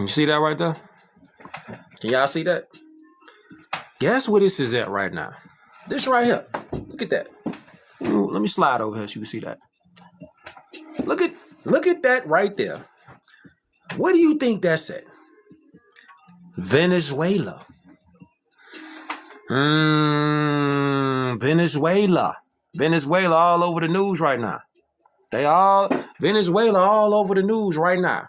You see that right there? Can y'all see that? Guess where this is at right now? This right here. Look at that. Let me slide over here so you can see that. Look at that right there. Where do you think that's at? Venezuela. Venezuela. Venezuela all over the news right now. Venezuela all over the news right now.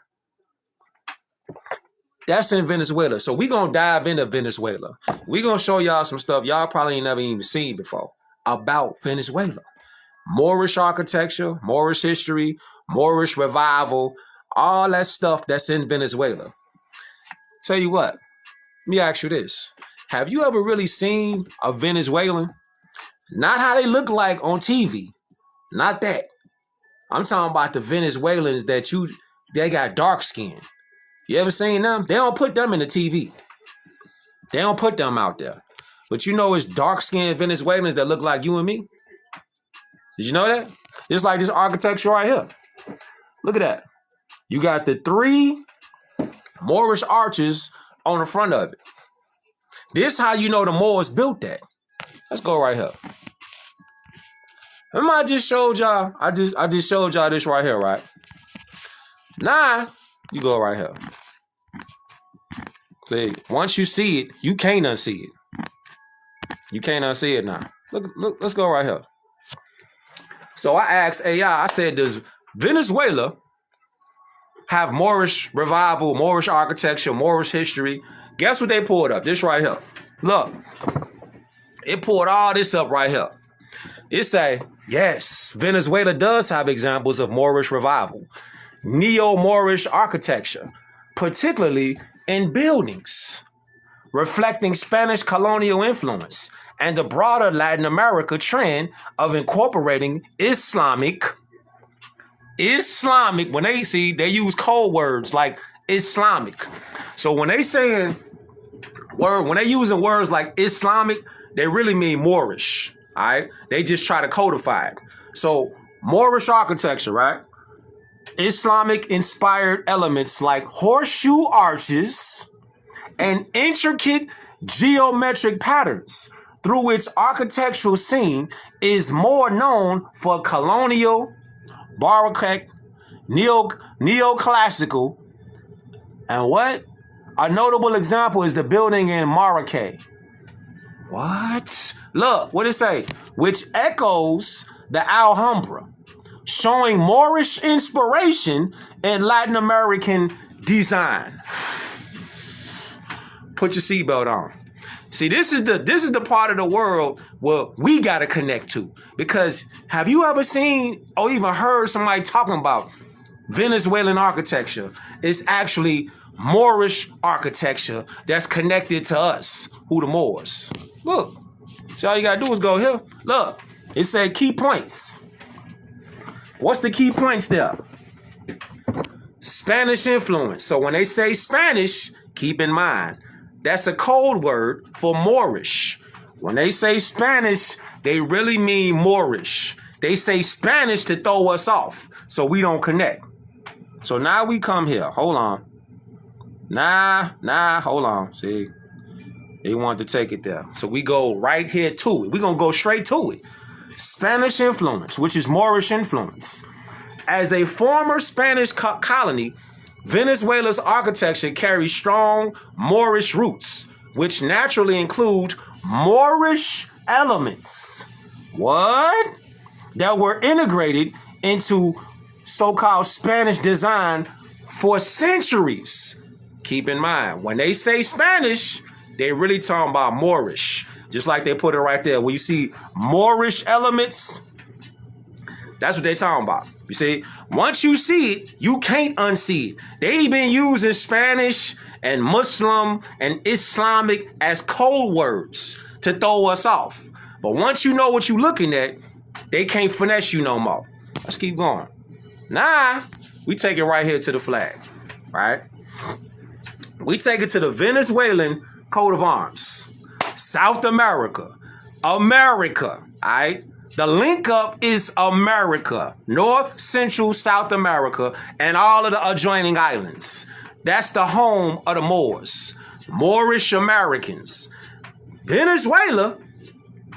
That's in Venezuela. So we gonna dive into Venezuela. We gonna show y'all some stuff y'all probably ain't never even seen before about Venezuela. Moorish architecture, Moorish history, Moorish revival, all that stuff that's in Venezuela. Tell you what, let me ask you this. Have you ever really seen a Venezuelan? Not how they look like on TV. Not that. I'm talking about the Venezuelans they got dark skin. You ever seen them? They don't put them in the TV. They don't put them out there. But you know it's dark-skinned Venezuelans that look like you and me? Did you know that? It's like this architecture right here. Look at that. You got the 3 Moorish arches on the front of it. This how you know the Moors built that. Let's go right here. Remember I just showed y'all, I just showed y'all this right here, right? Now, you go right here. See, once you see it, you can't unsee it. You can't unsee it now. Look, let's go right here. So I asked AI, I said, does Venezuela have Moorish revival, Moorish architecture, Moorish history? Guess what they pulled up? This right here. Look. It pulled all this up right here. It say, yes, Venezuela does have examples of Moorish revival, neo-Moorish architecture, particularly in buildings, reflecting Spanish colonial influence and the broader Latin America trend of incorporating Islamic, when they use code words like Islamic. So when they using words like Islamic, they really mean Moorish, all right? They just try to codify it. So Moorish architecture, right? Islamic-inspired elements like horseshoe arches and intricate geometric patterns through its architectural scene is more known for colonial, Baroque, neoclassical, and what? A notable example is the building in Marrakech. What? Look, what it say? Which echoes the Alhambra, showing Moorish inspiration in Latin American design. Put your seatbelt on. See, this is the part of the world where we gotta connect to. Because have you ever seen or even heard somebody talking about Venezuelan architecture? It's actually Moorish architecture that's connected to us, who the Moors. Look, see, all you gotta do is go here. Look, it said key points. What's the key points there? Spanish influence. So when they say Spanish, keep in mind, that's a code word for Moorish. When they say Spanish, they really mean Moorish. They say Spanish to throw us off so we don't connect. So now we come here. Hold on. Hold on. See, they want to take it there. So we go right here to it. We're going to go straight to it. Spanish influence, which is Moorish influence. As a former Spanish colony, Venezuela's architecture carries strong Moorish roots, which naturally include Moorish elements. What? That were integrated into so-called Spanish design for centuries. Keep in mind, when they say Spanish, they really talking about Moorish. Just like they put it right there. When you see Moorish elements, that's what they talking about. You see, once you see it, you can't unsee it. They've been using Spanish and Muslim and Islamic as code words to throw us off. But once you know what you're looking at, they can't finesse you no more. Let's keep going. Nah, we take it right here to the flag, right? We take it to the Venezuelan coat of arms. South America, all right? The link up is America, North, Central, South America, and all of the adjoining islands. That's the home of the Moors. Moorish Americans. Venezuela,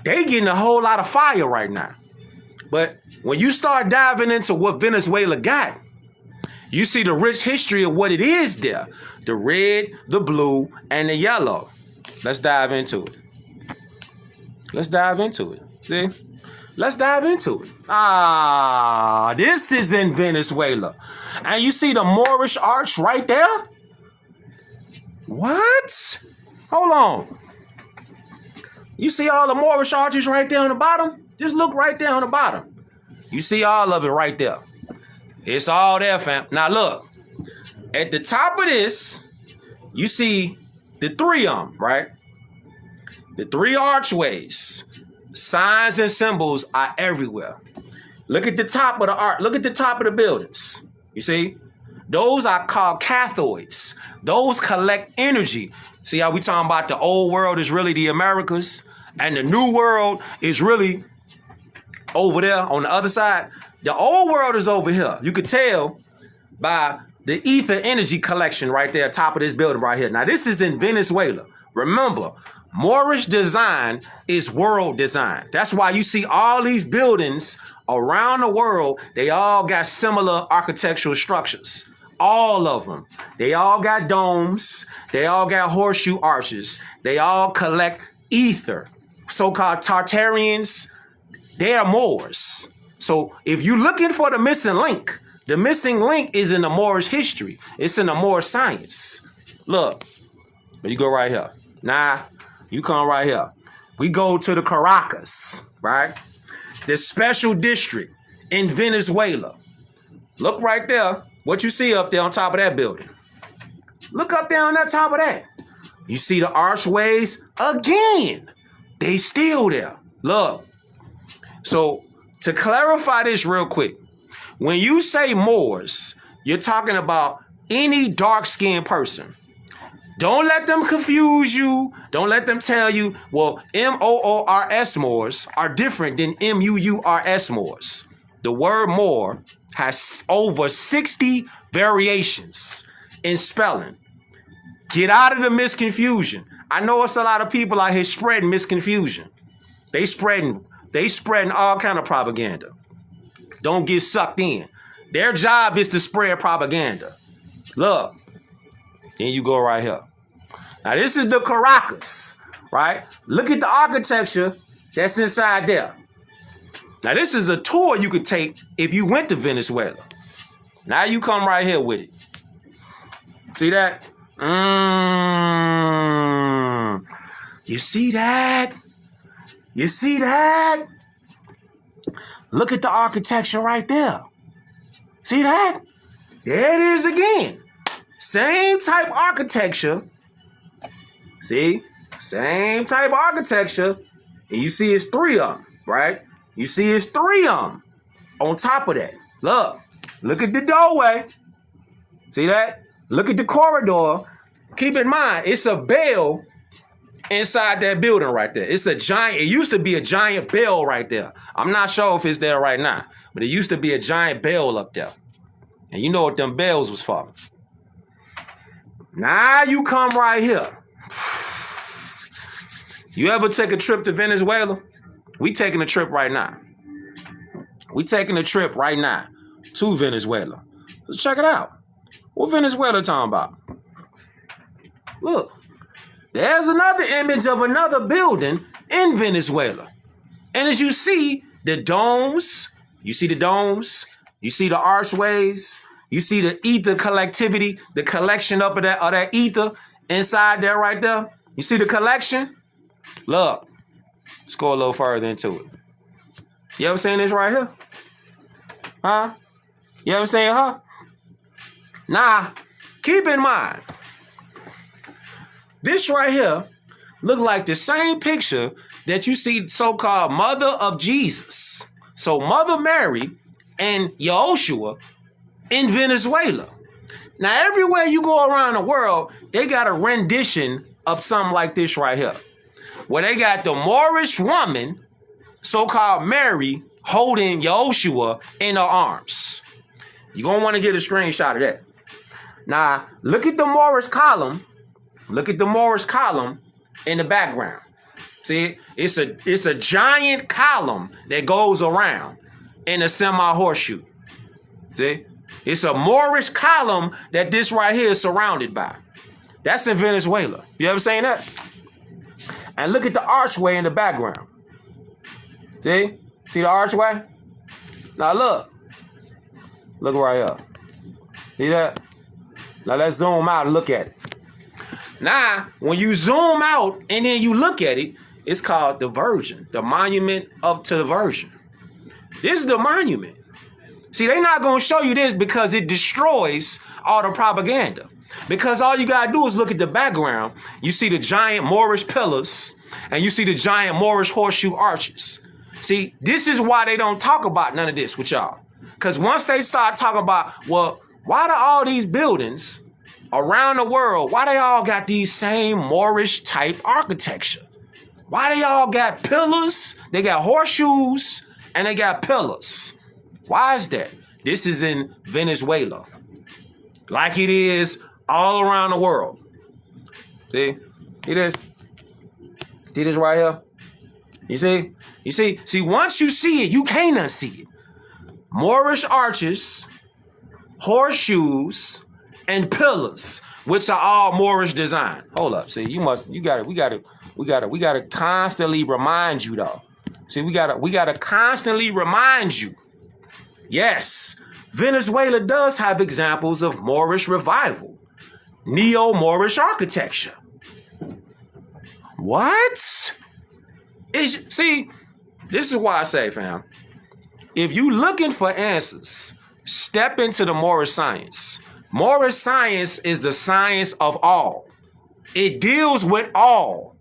they getting a whole lot of fire right now. But when you start diving into what Venezuela got, you see the rich history of what it is there. The red, the blue, and the yellow. Let's dive into it. Let's dive into it. See? Let's dive into it. This is in Venezuela. And you see the Moorish arch right there? What? Hold on. You see all the Moorish arches right there on the bottom? Just look right there on the bottom. You see all of it right there. It's all there, fam. Now look. At the top of this, you see the three of them, right? The three archways. Signs and symbols are everywhere. Look at the top of the art. Look at the top of the buildings. You see? Those are called cathoids. Those collect energy. See how we talking about the old world is really the Americas and the new world is really over there on the other side? The old world is over here. You could tell by the ether energy collection right there, top of this building right here. Now, this is in Venezuela. Remember, Moorish design is world design. That's why you see all these buildings around the world. They all got similar architectural structures. All of them. They all got domes. They all got horseshoe arches. They all collect ether. So-called Tartarians, they are Moors. So if you're looking for the missing link is in the Moorish history. It's in the Moorish science. Look, you go right here. Nah, you come right here. We go to the Caracas, right? The special district in Venezuela. Look right there. What you see up there on top of that building. Look up there on that top of that. You see the archways again. They still there. Look. So to clarify this real quick, when you say Moors, you're talking about any dark-skinned person. Don't let them confuse you. Don't let them tell you, well, M-O-O-R-S Moors are different than M-U-U-R-S Moors. The word Moor has over 60 variations in spelling. Get out of the misconfusion. I know it's a lot of people out here spreading misconfusion. They spreading all kind of propaganda. Don't get sucked in. Their job is to spread propaganda. Look. Then you go right here. Now this is the Caracas, right? Look at the architecture that's inside there. Now this is a tour you could take if you went to Venezuela. Now you come right here with it. See that? You see that? You see that? Look at the architecture right there. See that? There it is again. Same type architecture. See? Same type architecture. And you see it's three of them, right? You see it's three of them on top of that. Look at the doorway. See that? Look at the corridor. Keep in mind, it's a bell inside that building right there. It's a giant, it used to be a giant bell right there. I'm not sure if it's there right now, but it used to be a giant bell up there. And you know what them bells was for. Now you come right here. You ever take a trip to Venezuela? We taking a trip right now. We taking a trip right now to Venezuela. Let's check it out. What Venezuela talking about? Look, there's another image of another building in Venezuela. And as you see the domes, you see the archways, you see the ether collectivity, the collection up of that ether inside there right there. You see the collection? Look, let's go a little further into it. You ever seen this right here? Huh? You ever seen her? Nah, keep in mind, this right here look like the same picture that you see so-called Mother of Jesus. So Mother Mary and Yahushua in Venezuela. Now, everywhere you go around the world, they got a rendition of something like this right here, where they got the Moorish woman, so-called Mary, holding Yahushua in her arms. You're going to want to get a screenshot of that. Now, look at the Moorish column. Look at the Moorish column in the background. See, it's a giant column that goes around in a semi-horseshoe. See? It's a Moorish column that this right here is surrounded by. That's in Venezuela. You ever seen that? And look at the archway in the background. See? See the archway? Now look. Look right here. See that? Now let's zoom out and look at it. Now, when you zoom out and then you look at it, it's called the Virgin, the monument up to the Virgin. This is the monument. See, they're not going to show you this because it destroys all the propaganda. Because all you got to do is look at the background. You see the giant Moorish pillars and you see the giant Moorish horseshoe arches. See, this is why they don't talk about none of this with y'all. Because once they start talking about, well, why do all these buildings around the world, why they all got these same Moorish type architecture? Why they all got pillars? They got horseshoes and they got pillars. Why is that? This is in Venezuela. Like it is all around the world. See? See this? See this right here? You see? You see? See, once you see it, you can't unsee it. Moorish arches, horseshoes, and pillars, which are all Moorish design. Hold up. See, we gotta constantly remind you though. See, we gotta constantly remind you. Yes, Venezuela does have examples of Moorish revival, neo-Moorish architecture. What? See, this is why I say, fam, if you looking for answers, step into the Moorish science. Moorish science is the science of all. It deals with all.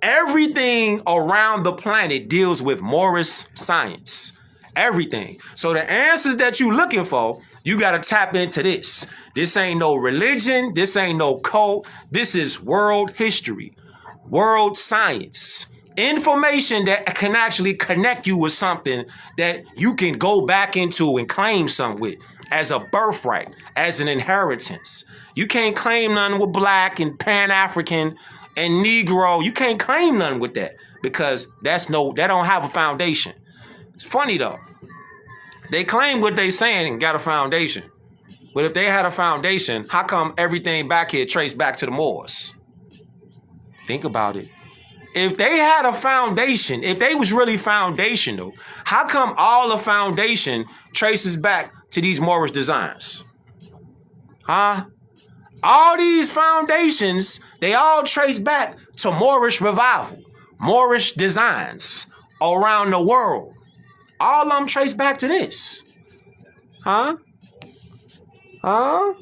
Everything around the planet deals with Moorish science. Everything. So the answers that you looking for, you got to tap into this. This ain't no religion. This ain't no cult. This is world history, world science. Information that can actually connect you with something that you can go back into and claim something with as a birthright, as an inheritance. You can't claim nothing with black and Pan-African and Negro. You can't claim nothing with that because that don't have a foundation. It's funny though. They claim what they saying and got a foundation. But if they had a foundation, how come everything back here traced back to the Moors? Think about it. If they had a foundation, if they was really foundational, how come all the foundation traces back to these Moorish designs? Huh? All these foundations, they all trace back to Moorish revival, Moorish designs around the world. All of them trace back to this. Huh? Huh?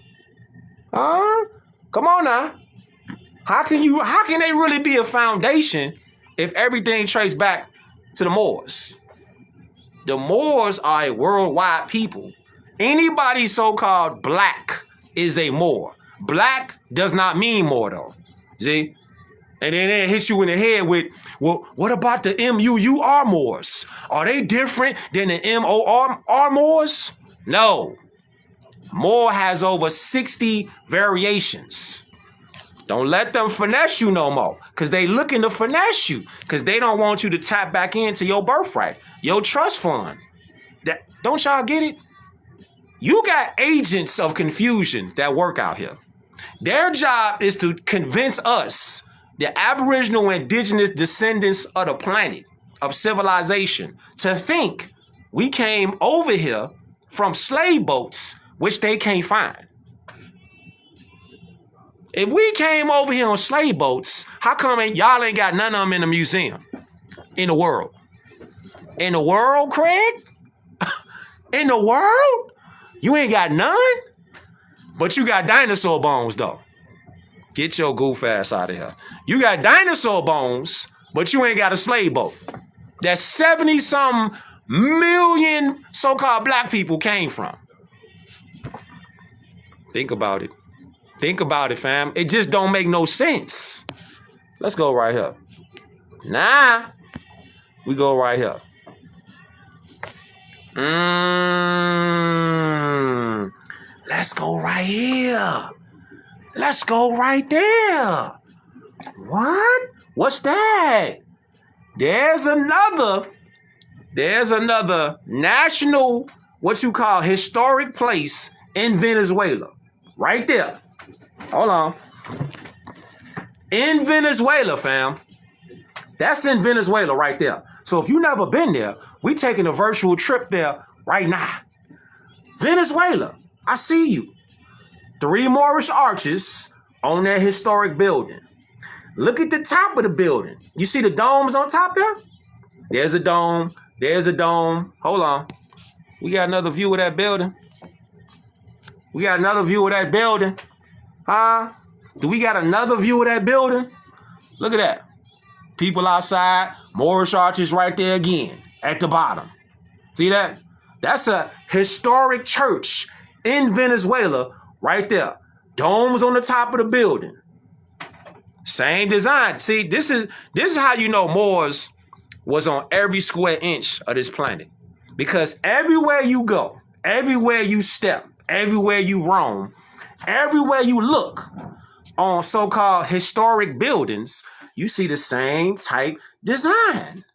Huh? Come on now. How can they really be a foundation if everything traced back to the Moors? The Moors are a worldwide people. Anybody so-called black is a Moor. Black does not mean Moor though. See? And then they hit you in the head with, well, what about the M-U-U-R Moors? Are they different than the M-O-R Moors? No. Moor has over 60 variations. Don't let them finesse you no more, because they looking to finesse you, because they don't want you to tap back into your birthright, your trust fund. Don't y'all get it? You got agents of confusion that work out here. Their job is to convince us, the Aboriginal indigenous descendants of the planet, of civilization, to think we came over here from slave boats, which they can't find. If we came over here on slave boats, how come y'all ain't got none of them in the museum? In the world. In the world, Craig? In the world? You ain't got none? But you got dinosaur bones, though. Get your goof ass out of here. You got dinosaur bones, but you ain't got a slave boat. That 70-something million so-called black people came from. Think about it. Think about it, fam. It just don't make no sense. Let's go right here. Nah. We go right here. Let's go right here. Let's go right there. What? What's that? There's another national, what you call historic place in Venezuela. Right there. Hold on. In Venezuela, fam. That's in Venezuela right there. So if you never been there, we taking a virtual trip there right now. Venezuela, I see you. 3 Moorish arches on that historic building. Look at the top of the building. You see the domes on top there? There's a dome. There's a dome. Hold on. We got another view of that building. We got another view of that building. Huh? Do we got another view of that building? Look at that. People outside. Moorish arches right there again. At the bottom. See that? That's a historic church in Venezuela right there. Domes on the top of the building. Same design. See, this is how you know Moors was on every square inch of this planet. Because everywhere you go, everywhere you step, everywhere you roam, everywhere you look on so-called historic buildings, you see the same type design.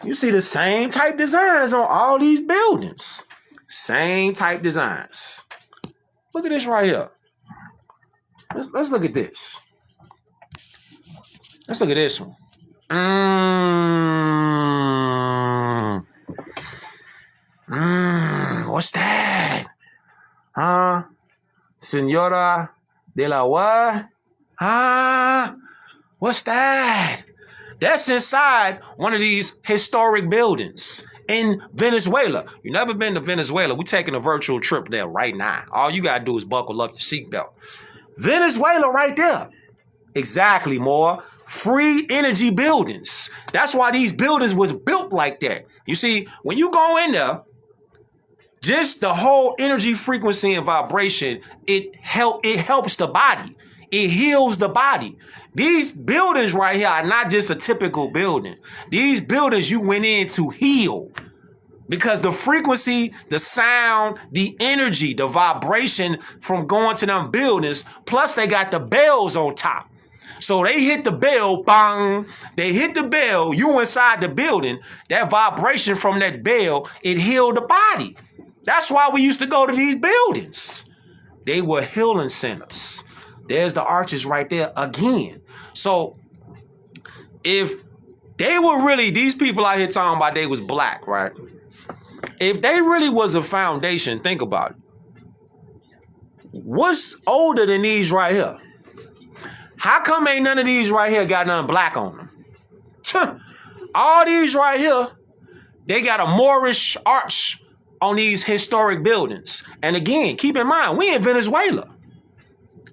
You see the same type designs on all these buildings. Same type designs. Look at this right here. Let's look at this. Let's look at this one. What's that? Huh? Senora de la what? Huh? What's that? That's inside one of these historic buildings in Venezuela. You never been to Venezuela? We're taking a virtual trip there right now. All you gotta do is buckle up your seatbelt. Venezuela right there. Exactly, more free energy buildings. That's why these buildings was built like that. You see, when you go in there, just the whole energy frequency and vibration, it helps the body. It heals the body. These buildings right here are not just a typical building. These buildings you went in to heal. Because the frequency, the sound, the energy, the vibration from going to them buildings, plus they got the bells on top. So they hit the bell, bang, they hit the bell, you inside the building, that vibration from that bell, it healed the body. That's why we used to go to these buildings. They were healing centers. There's the arches right there again. So if they were really, these people out here talking about they was black, right? If they really was a foundation, think about it. What's older than these right here? How come ain't none of these right here got nothing black on them? All these right here, they got a Moorish arch on these historic buildings. And again, keep in mind, we in Venezuela.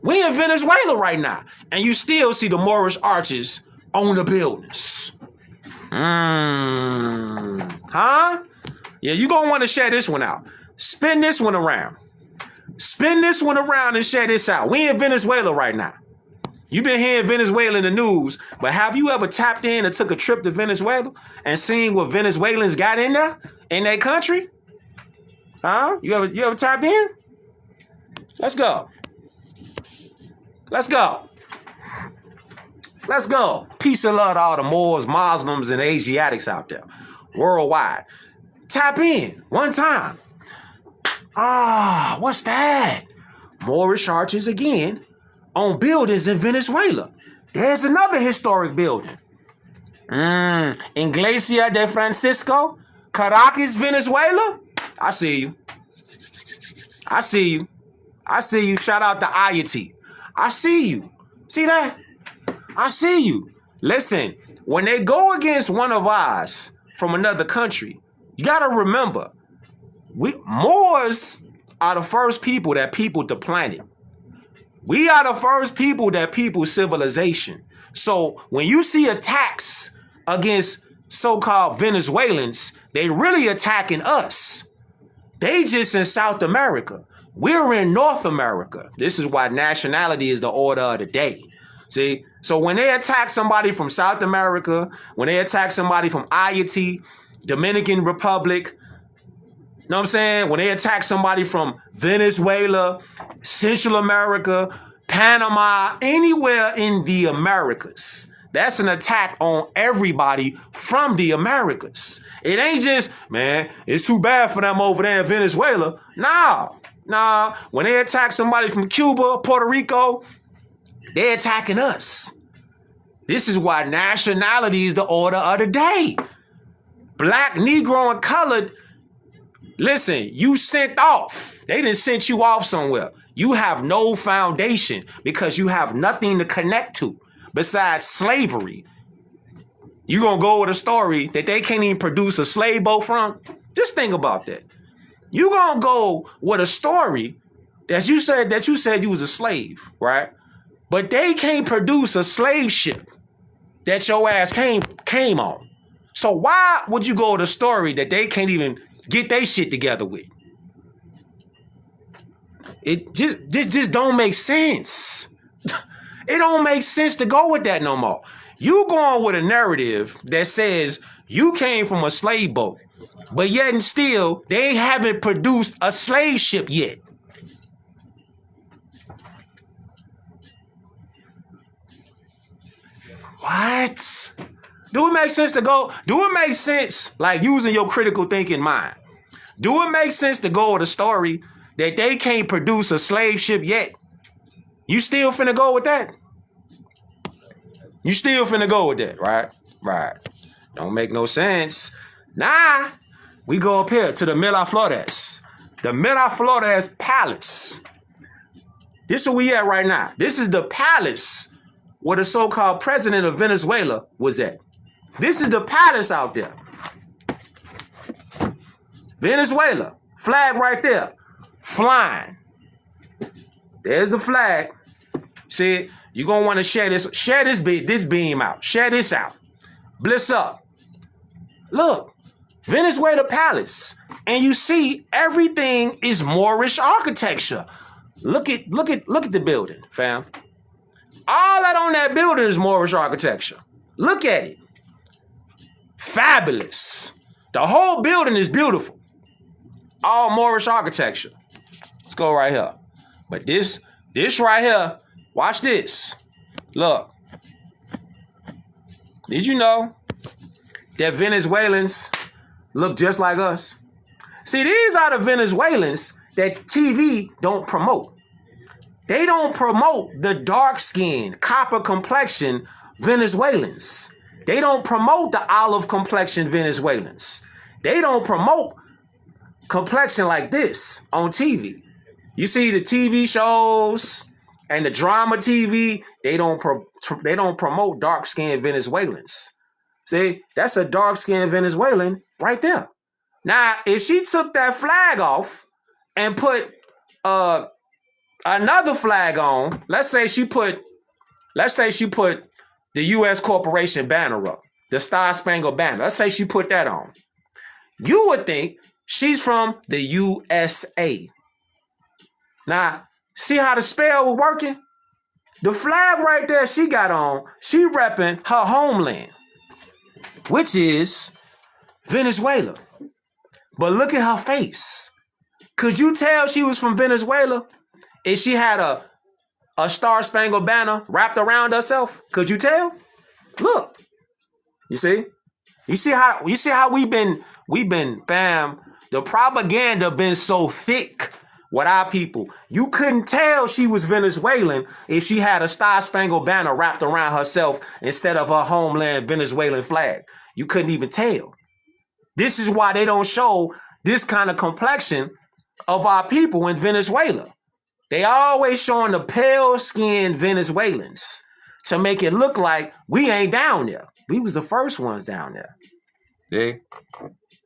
We in Venezuela right now. And you still see the Moorish arches on the buildings. Huh? Yeah, you gonna want to share this one out. Spin this one around. Spin this one around and share this out. We in Venezuela right now. You've been hearing Venezuela in the news, but have you ever tapped in and took a trip to Venezuela and seen what Venezuelans got in there, in their country? Huh? You ever tapped in? Let's go. Let's go. Let's go. Peace and love to all the Moors, Muslims, and Asiatics out there worldwide. Tap in one time. What's that? Moorish arches again on buildings in Venezuela. There's another historic building. Iglesia de Francisco, Caracas, Venezuela. I see you. I see you. I see you. Shout out to Ayati. I see you. See that? I see you. Listen, when they go against one of ours from another country, you got to remember, Moors are the first people that peopled the planet. We are the first people that people civilization. So when you see attacks against so-called Venezuelans, they really attacking us. They just in South America. We're in North America. This is why nationality is the order of the day. See? So when they attack somebody from South America, when they attack somebody from Haiti, Dominican Republic, you know what I'm saying? When they attack somebody from Venezuela, Central America, Panama, anywhere in the Americas. That's an attack on everybody from the Americas. It ain't just, man, it's too bad for them over there in Venezuela. Nah. When they attack somebody from Cuba, Puerto Rico, they're attacking us. This is why nationality is the order of the day. Black, Negro, and colored, listen, you sent off. They done sent you off somewhere. You have no foundation because you have nothing to connect to besides slavery. You gonna go with a story that they can't even produce a slave boat from? Just think about that. You gonna go with a story that you said you was a slave, right? But they can't produce a slave ship that your ass came on. So why would you go with a story that they can't even get their shit together with? It just don't make sense. It don't make sense to go with that no more. You going with a narrative that says you came from a slave boat, but yet and still they haven't produced a slave ship yet. What? Do it make sense to go? Do it make sense, like using your critical thinking mind? Do it make sense to go with a story that they can't produce a slave ship yet? You still finna go with that? You still finna go with that, right? Right. Don't make no sense. Nah, we go up here to the Miraflores. The Miraflores Palace. This is where we at right now. This is the palace where the so-called president of Venezuela was at. This is the palace out there. Venezuela. Flag right there. Flying. There's the flag. See, you're going to want to share this beam out. Share this out. Bliss up. Look, Venezuela Palace. And you see everything is Moorish architecture. Look at the building, fam. All that on that building is Moorish architecture. Look at it. Fabulous. The whole building is beautiful. All Moorish architecture. Let's go right here. But this right here, watch this. Look. Did you know that Venezuelans look just like us? See, these are the Venezuelans that TV don't promote. They don't promote the dark-skinned, copper complexion Venezuelans. They don't promote the olive complexion Venezuelans. They don't promote complexion like this on TV. You see the TV shows and the drama TV, they don't promote dark-skinned Venezuelans. See, that's a dark-skinned Venezuelan right there. Now, if she took that flag off and put another flag on, let's say she put the U.S. corporation banner up, the Star Spangled Banner. Let's say she put that on. You would think she's from the USA. Now, see how the spell was working? The flag right there she got on, she repping her homeland, which is Venezuela. But look at her face. Could you tell she was from Venezuela if she had a Star Spangled Banner wrapped around herself? Could you tell? Look. You see? You see how we've been, fam, the propaganda been so thick with our people. You couldn't tell she was Venezuelan if she had a Star Spangled Banner wrapped around herself instead of her homeland Venezuelan flag. You couldn't even tell. This is why they don't show this kind of complexion of our people in Venezuela. They always showing the pale-skinned Venezuelans to make it look like we ain't down there. We was the first ones down there.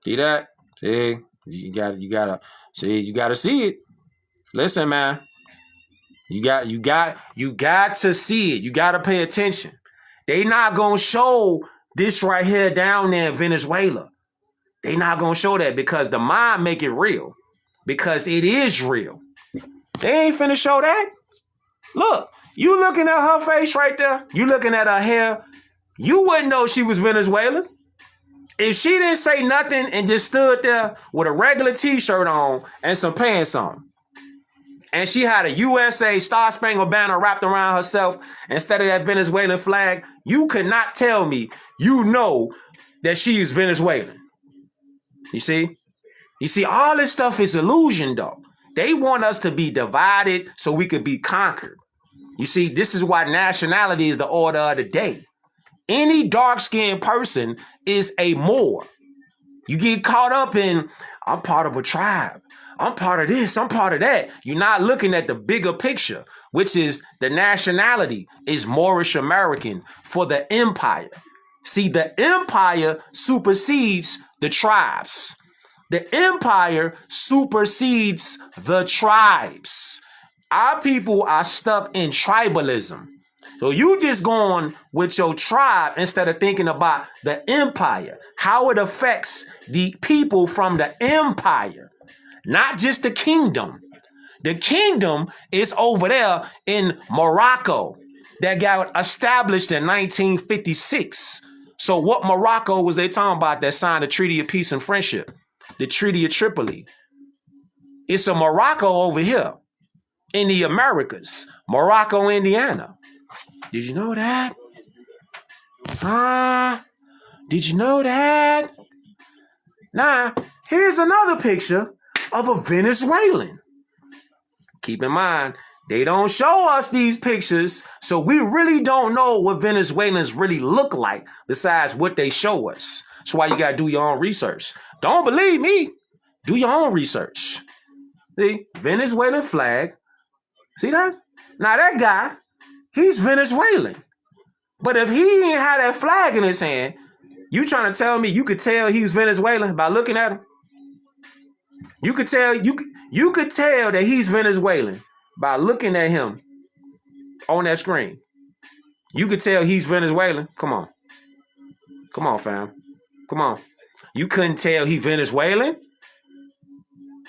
See that? See, you gotta see it. Listen, man. You got to see it. You gotta pay attention. They not gonna show this right here down there in Venezuela. They not gonna show that because the mind make it real. Because it is real. They ain't finna show that. Look, you looking at her face right there. You looking at her hair. You wouldn't know she was Venezuelan. If she didn't say nothing and just stood there with a regular t-shirt on and some pants on. and she had a USA Star Spangled Banner wrapped around herself instead of that Venezuelan flag, you could not tell me you know that she is Venezuelan. You see? You see, all this stuff is illusion, though. They want us to be divided so we could be conquered. You see, this is why nationality is the order of the day. Any dark-skinned person is a Moor. You get caught up in, I'm part of a tribe. I'm part of this. I'm part of that. You're not looking at the bigger picture, which is the nationality is Moorish American for the empire. See, the empire supersedes the tribes. The empire supersedes the tribes. Our people are stuck in tribalism. So you just going with your tribe instead of thinking about the empire, how it affects the people from the empire, not just the kingdom. The kingdom is over there in Morocco that got established in 1956. So what Morocco was they talking about that signed the Treaty of Peace and Friendship? The Treaty of Tripoli. It's a Morocco over here in the Americas, Morocco, Indiana. Did you know that? Did you know that? Now, here's another picture of a Venezuelan. Keep in mind, they don't show us these pictures, so we really don't know what Venezuelans really look like besides what they show us. That's why you got to do your own research. Don't believe me. Do your own research. See, Venezuelan flag. See that? Now that guy, he's Venezuelan. But if he ain't had that flag in his hand, you trying to tell me you could tell he was Venezuelan by looking at him? You could tell that he's Venezuelan by looking at him on that screen. You could tell he's Venezuelan. Come on. Come on, fam. Come on. You couldn't tell he Venezuelan?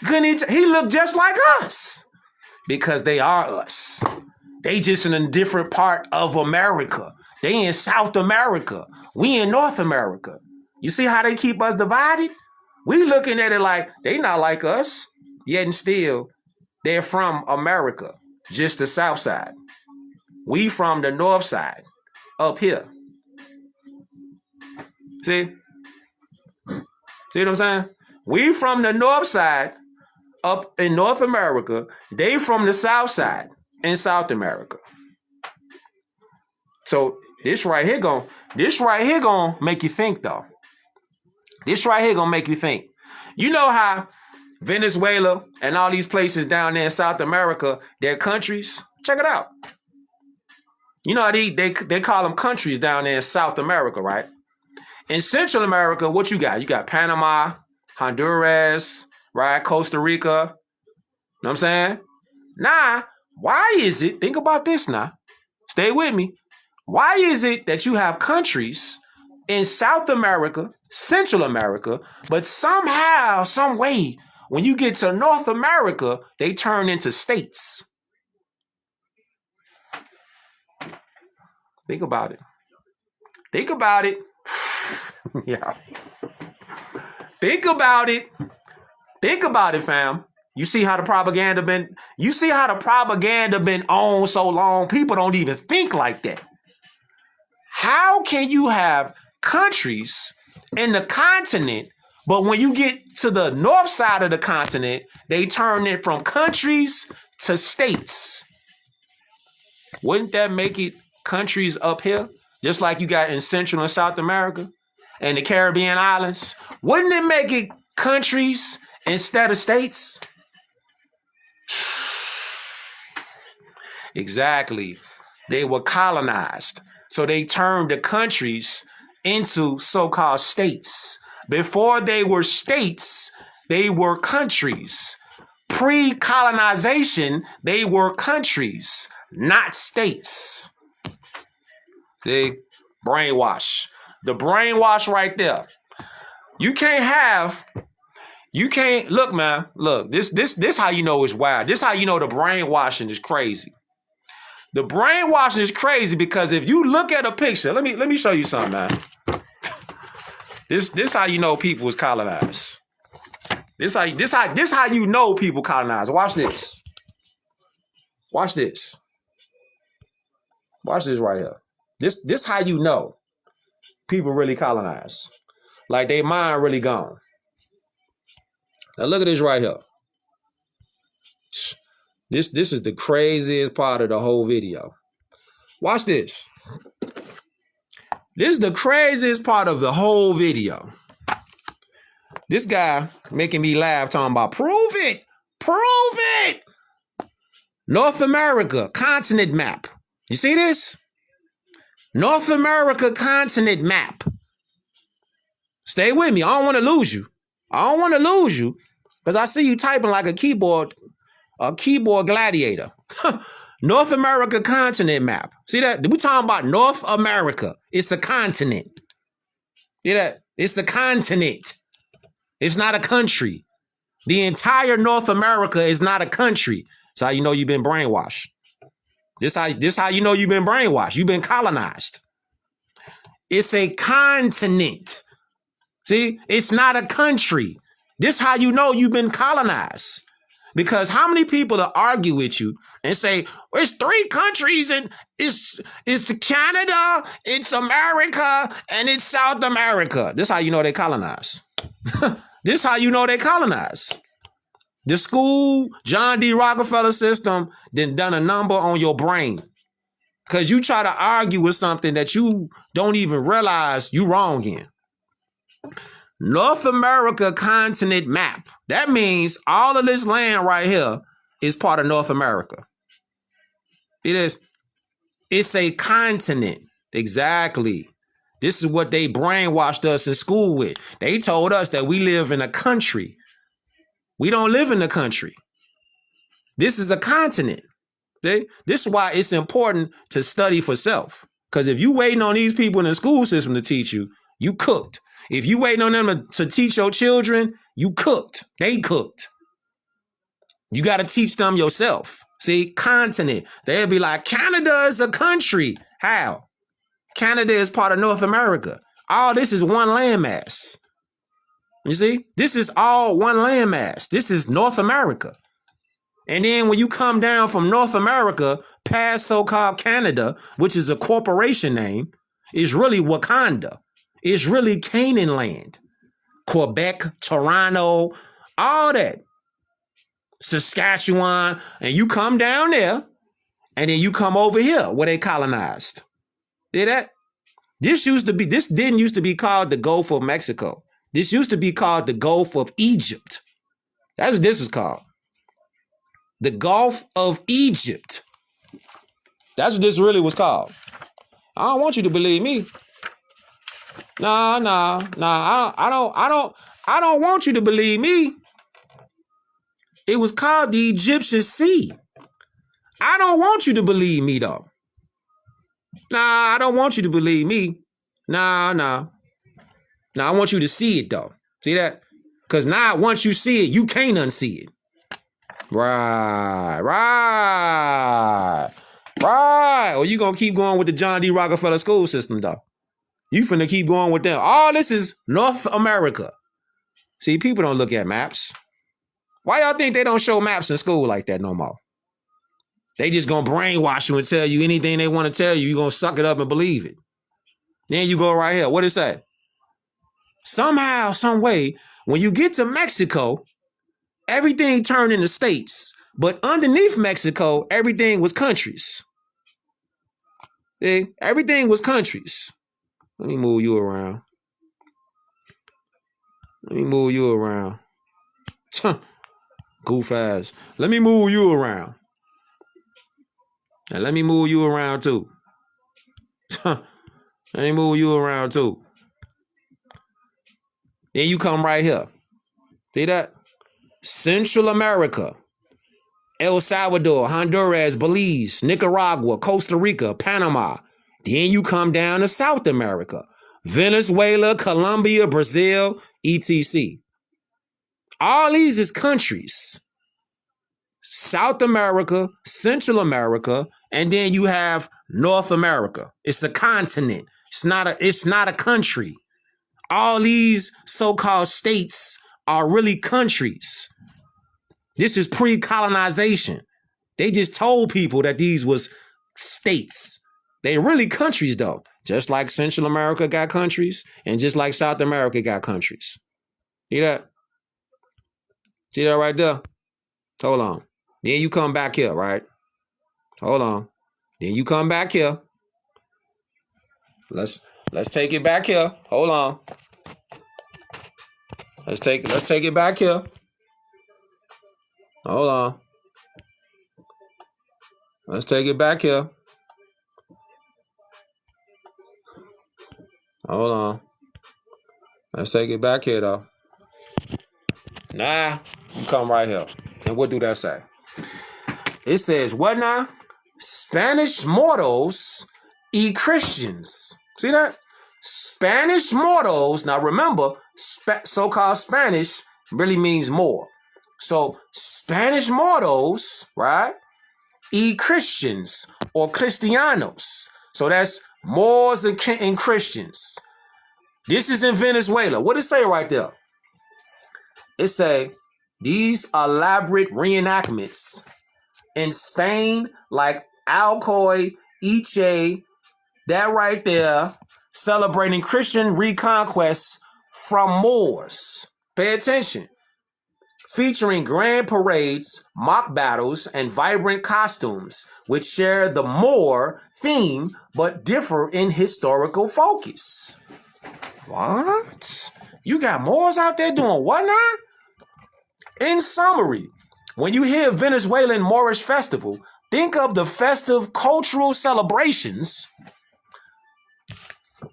He looked just like us. Because they are us. They just in a different part of America. They in South America. We in North America. You see how they keep us divided? We looking at it like they not like us. Yet and still, they're from America. Just the South side. We from the North side. Up here. See? See what I'm saying? We from the North side. Up in North America, they from the South side in South America. So this right here gonna make you think though. This right here gonna make you think. You know how Venezuela and all these places down there in South America, they're countries? Check it out. You know how they call them countries down there in South America, right? In Central America, what you got? You got Panama, Honduras, right? Costa Rica. Know what I'm saying? Now, why is it, think about this now. Stay with me. Why is it that you have countries in South America, Central America, but somehow, some way, when you get to North America, they turn into states? Think about it. Think about it. Yeah. Think about it. Think about it, fam. You see how the propaganda been on so long, people don't even think like that. How can you have countries in the continent, but when you get to the north side of the continent, they turn it from countries to states? Wouldn't that make it countries up here, just like you got in Central and South America and the Caribbean islands? Wouldn't it make it countries instead of states? Exactly. They were colonized. So they turned the countries into so-called states. Before they were states, they were countries. Pre-colonization, they were countries, not states. They brainwash. The brainwash right there. You can't look, man. Look, this how you know it's wild. This how you know the brainwashing is crazy. The brainwashing is crazy because if you look at a picture, let me show you something, man. This how you know people is colonized. This how you know people colonized. Watch this. Watch this. Watch this right here. This how you know people really colonize. Like their mind really gone. Now look at this right here. This is the craziest part of the whole video. Watch this. This is the craziest part of the whole video. This guy making me laugh talking about prove it. Prove it. North America continent map. You see this? North America continent map. Stay with me. I don't want to lose you. I don't want to lose you because I see you typing like a keyboard gladiator. North America continent map. See that? We talking about North America. It's a continent. See that? It's a continent. It's not a country. The entire North America is not a country. That's how you know you've been brainwashed. This how you know you've been brainwashed. You've been colonized. It's a continent. See, it's not a country. This how you know you've been colonized. Because how many people to argue with you and say, it's 3 countries and it's Canada, it's America, and it's South America. This how you know they colonize. This how you know they colonize. The school, John D. Rockefeller system, done a number on your brain. Because you try to argue with something that you don't even realize you wrong in. North America continent map. That means all of this land right here is part of North America. It is. It's a continent. Exactly. This is what they brainwashed us in school with. They told us that we live in a country. We don't live in a country. This is a continent. See? This is why it's important to study for self. Because if you waiting on these people in the school system to teach you, you cooked. If you waiting on them to teach your children, you cooked. They cooked. You got to teach them yourself. See, continent. They'll be like, Canada is a country. How? Canada is part of North America. All this is one landmass. You see, this is all one landmass. This is North America. And then when you come down from North America past so-called Canada, which is a corporation name, is really Wakanda. It's really Canaan land. Quebec, Toronto, all that. Saskatchewan. And you come down there and then you come over here where they colonized. See that? This didn't used to be called the Gulf of Mexico. This used to be called the Gulf of Egypt. That's what this was called. The Gulf of Egypt. That's what this really was called. I don't want you to believe me. Nah. I don't want you to believe me. It was called the Egyptian Sea. I don't want you to believe me though. Nah, I don't want you to believe me. Nah. Now I want you to see it though. See that? Because now once you see it, you can't unsee it. Right. Or you gonna keep going with the John D. Rockefeller school system though. You finna keep going with them. All this is North America. See, people don't look at maps. Why y'all think they don't show maps in school like that no more? They just gonna brainwash you and tell you anything they want to tell you. You gonna suck it up and believe it. Then you go right here. What it say? Somehow, some way, when you get to Mexico, everything turned into states. But underneath Mexico, everything was countries. See? Everything was countries. Let me move you around. Goof ass. Let me move you around. And let me move you around too. Let me move you around too. Then you come right here. See that? Central America. El Salvador, Honduras, Belize, Nicaragua, Costa Rica, Panama. Then you come down to South America. Venezuela, Colombia, Brazil, etc. All these is countries. South America, Central America, and then you have North America. It's a continent. It's not a country. All these so-called states are really countries. This is pre-colonization. They just told people that these was states. They really countries though. Just like Central America got countries and just like South America got countries. See that? See that right there? Hold on. Then you come back here, right? Hold on. Then you come back here. Let's take it back here. Hold on. Let's take it back here. Hold on. Let's take it back here. Hold on. Let's take it back here though. Nah, you come right here. And what do that say? It says, what now? Spanish mortals y Christians. See that? Spanish mortals. Now remember, so-called Spanish really means more. So Spanish mortals, right? Y Christians or Cristianos. So that's Moors and Christians. This is in Venezuela. What it say right there? It say, these elaborate reenactments in Spain, like Alcoy, Iche, that right there, celebrating Christian reconquest from Moors. Pay attention. Featuring grand parades, mock battles, and vibrant costumes, which share the Moor theme but differ in historical focus. What? You got Moors out there doing what now? In summary, when you hear Venezuelan Moorish festival, think of the festive cultural celebrations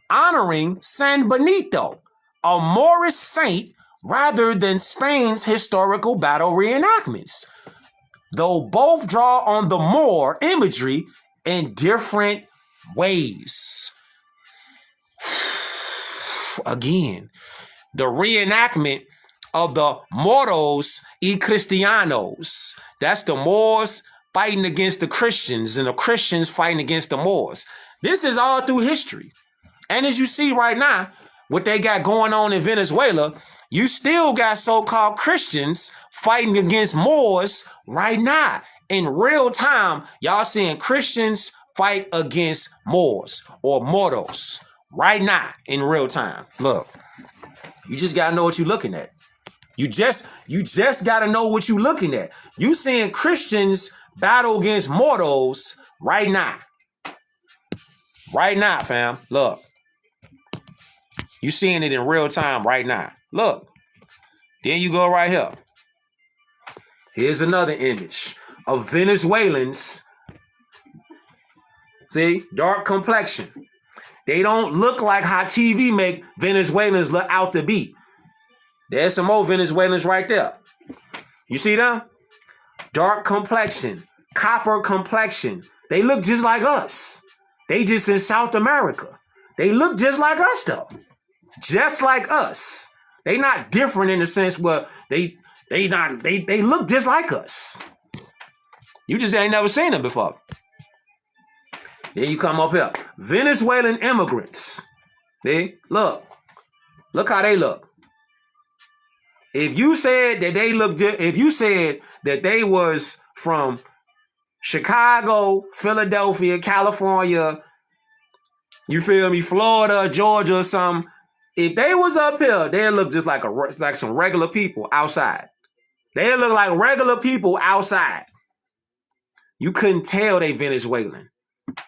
honoring San Benito, a Moorish saint, rather than Spain's historical battle reenactments, though both draw on the Moor imagery in different ways. Again, the reenactment of the Moros y Cristianos. That's the Moors fighting against the Christians and the Christians fighting against the Moors. This is all through history. And as you see right now, what they got going on in Venezuela, you still got so-called Christians fighting against Moors right now. In real time, y'all seeing Christians fight against Moors or Moros right now in real time. Look, you just got to know what you're looking at. You just got to know what you're looking at. You seeing Christians battle against Moros right now. Right now, fam. Look. You seeing it in real time right now. Look. Then you go right here. Here's another image of Venezuelans. See? Dark complexion. They don't look like how TV make Venezuelans look out to be. There's some more Venezuelans right there. You see them? Dark complexion. Copper complexion. They look just like us. They just in South America. They look just like us though. Just like us. They not different in the sense where they look just like us. You just ain't never seen them before. Then you come up here. Venezuelan immigrants. See? Look how they look. If you said that they looked, if you said that they was from Chicago, Philadelphia, California, you feel me, Florida, Georgia or something, if they was up here, they'd look just like some regular people outside. They look like regular people outside. You couldn't tell they Venezuelan.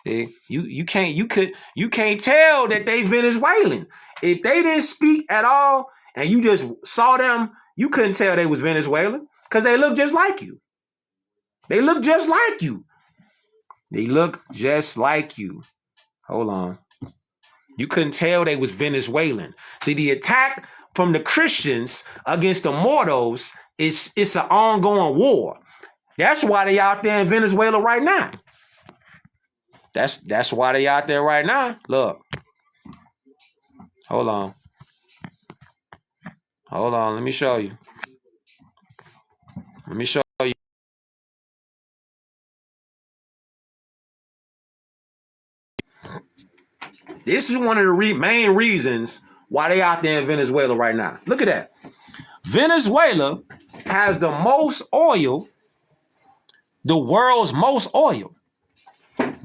You can't tell that they Venezuelan. If they didn't speak at all and you just saw them, you couldn't tell they was Venezuelan because they look just like you. They look just like you. They look just like you. Hold on. You couldn't tell they was Venezuelan. See, the attack from the Christians against the Moros it's an ongoing war. That's why they out there in Venezuela right now. That's why they out there right now. Look. Hold on. Hold on. Let me show you. Let me show you. This is one of the main reasons why they out there in Venezuela right now. Look at that. Venezuela has the most oil The world's most oil.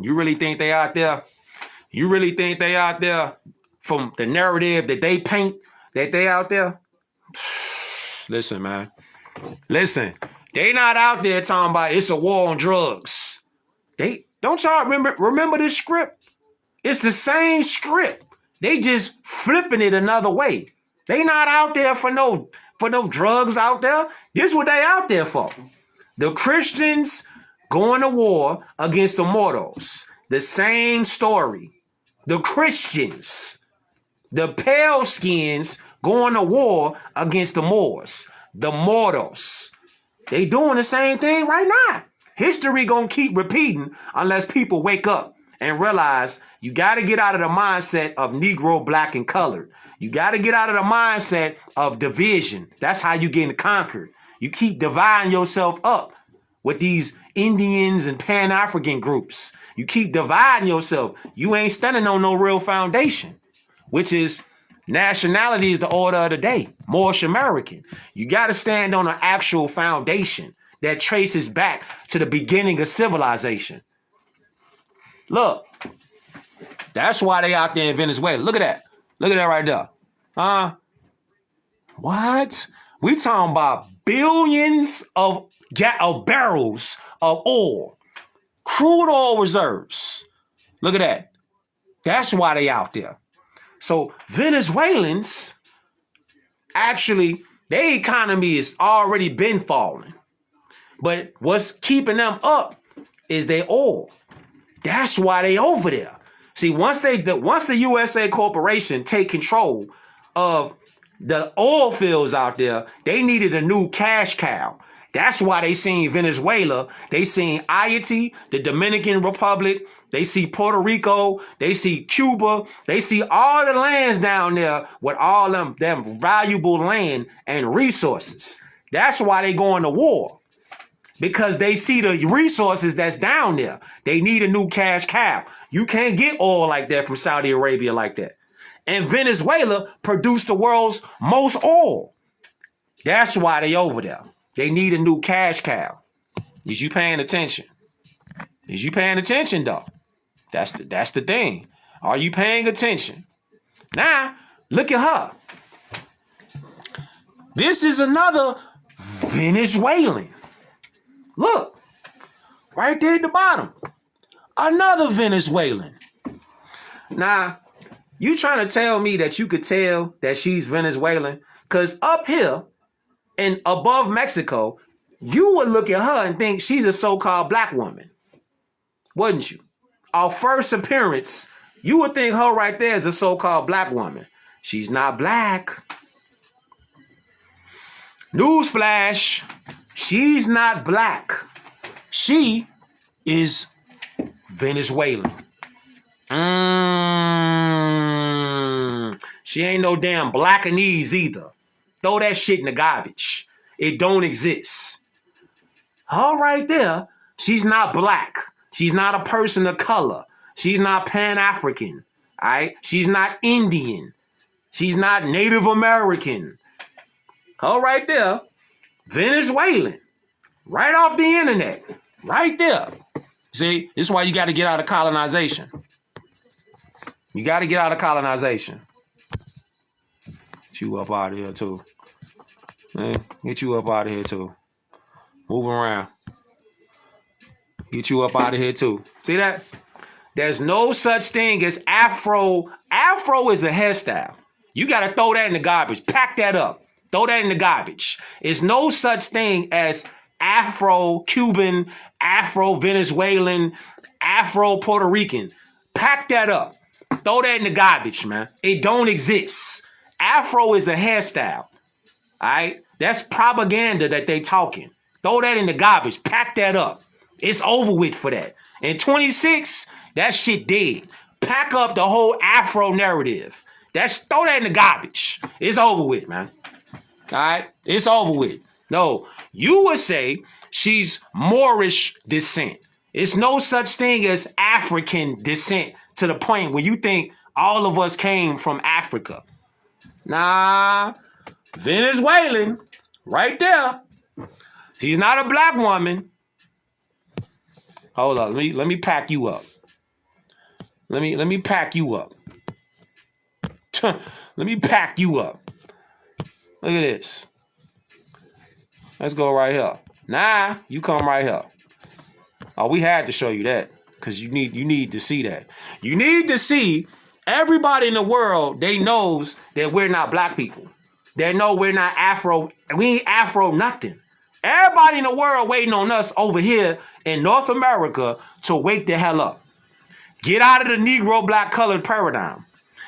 You really think they out there? You really think they out there from the narrative that they paint that they out there? Listen, man. Listen. They not out there talking about it's a war on drugs. Don't y'all remember this script? It's the same script. They just flipping it another way. They not out there for no drugs out there. This what they out there for. The Christians going to war against the mortals. The same story. The Christians, the pale skins going to war against the Moors, the mortals. They doing the same thing right now. History gonna keep repeating unless people wake up and realize you got to get out of the mindset of Negro, black, and colored. You got to get out of the mindset of division. That's how you get conquered. You keep dividing yourself up with these Indians and Pan-African groups. You keep dividing yourself. You ain't standing on no real foundation, which is nationality is the order of the day. Moorish American. You got to stand on an actual foundation that traces back to the beginning of civilization. Look, that's why they out there in Venezuela. Look at that. Look at that right there. What? We talking about billions of barrels of oil. Crude oil reserves. Look at that. That's why they out there. So Venezuelans, actually, their economy has already been falling. But what's keeping them up is their oil. That's why they over there. See, once the USA Corporation take control of the oil fields out there, they needed a new cash cow. That's why they seen Venezuela. They seen Haiti, the Dominican Republic. They see Puerto Rico. They see Cuba. They see all the lands down there with all them valuable land and resources. That's why they going to war. Because they see the resources that's down there. They need a new cash cow. You can't get oil like that from Saudi Arabia like that. And Venezuela produced the world's most oil. That's why they over there. They need a new cash cow. Is you paying attention? Is you paying attention, though? That's the thing. Are you paying attention? Now, look at her. This is another Venezuelan. Look, right there at the bottom. Another Venezuelan. Now, you trying to tell me that you could tell that she's Venezuelan? Because up here and above Mexico, you would look at her and think she's a so-called black woman. Wouldn't you? Our first appearance, you would think her right there is a so-called black woman. She's not black. Newsflash. She's not black. She is Venezuelan. She ain't no damn Blackanese either. Throw that shit in the garbage. It don't exist. Her right there, she's not black. She's not a person of color. She's not Pan-African. All right? She's not Indian. She's not Native American. Her right there, Venezuelan. Right off the internet. Right there. See, this is why you got to get out of colonization. You got to get out of colonization. Get you up out of here, too. Get you up out of here, too. Move around. Get you up out of here, too. See that? There's no such thing as Afro. Afro is a hairstyle. You got to throw that in the garbage. Pack that up. Throw that in the garbage. There's no such thing as Afro-Cuban, Afro-Venezuelan, Afro-Puerto Rican. Pack that up. Throw that in the garbage, man. It don't exist. Afro is a hairstyle. All right? That's propaganda that they talking. Throw that in the garbage. Pack that up. It's over with for that. In 26, that shit dead. Pack up the whole Afro narrative. Throw that in the garbage. It's over with, man. All right? It's over with. No, you would say she's Moorish descent. It's no such thing as African descent to the point where you think all of us came from Africa. Nah, Venezuelan, right there. She's not a black woman. Hold up. Let me pack you up. Let me pack you up. Let me pack you up. Look at this. Let's go right here. Nah, you come right here. Oh, we had to show you that because you need to see that. You need to see everybody in the world. They knows that we're not black people. They know we're not Afro. We ain't Afro nothing. Everybody in the world waiting on us over here in North America to wake the hell up. Get out of the Negro black colored paradigm.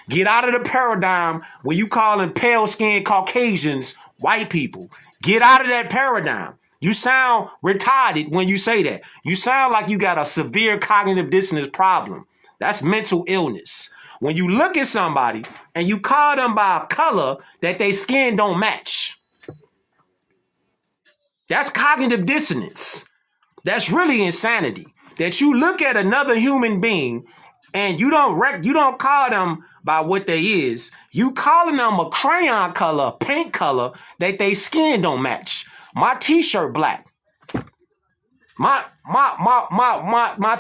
Get out of the paradigm where you calling pale-skinned Caucasians white people. Get out of that paradigm. You sound retarded when you say that. You sound like you got a severe cognitive dissonance problem. That's mental illness. When you look at somebody and you call them by a color that their skin don't match. That's cognitive dissonance. That's really insanity. That you look at another human being and you don't call them by what they is. You calling them a crayon color, paint color that they skin don't match. My t-shirt black. My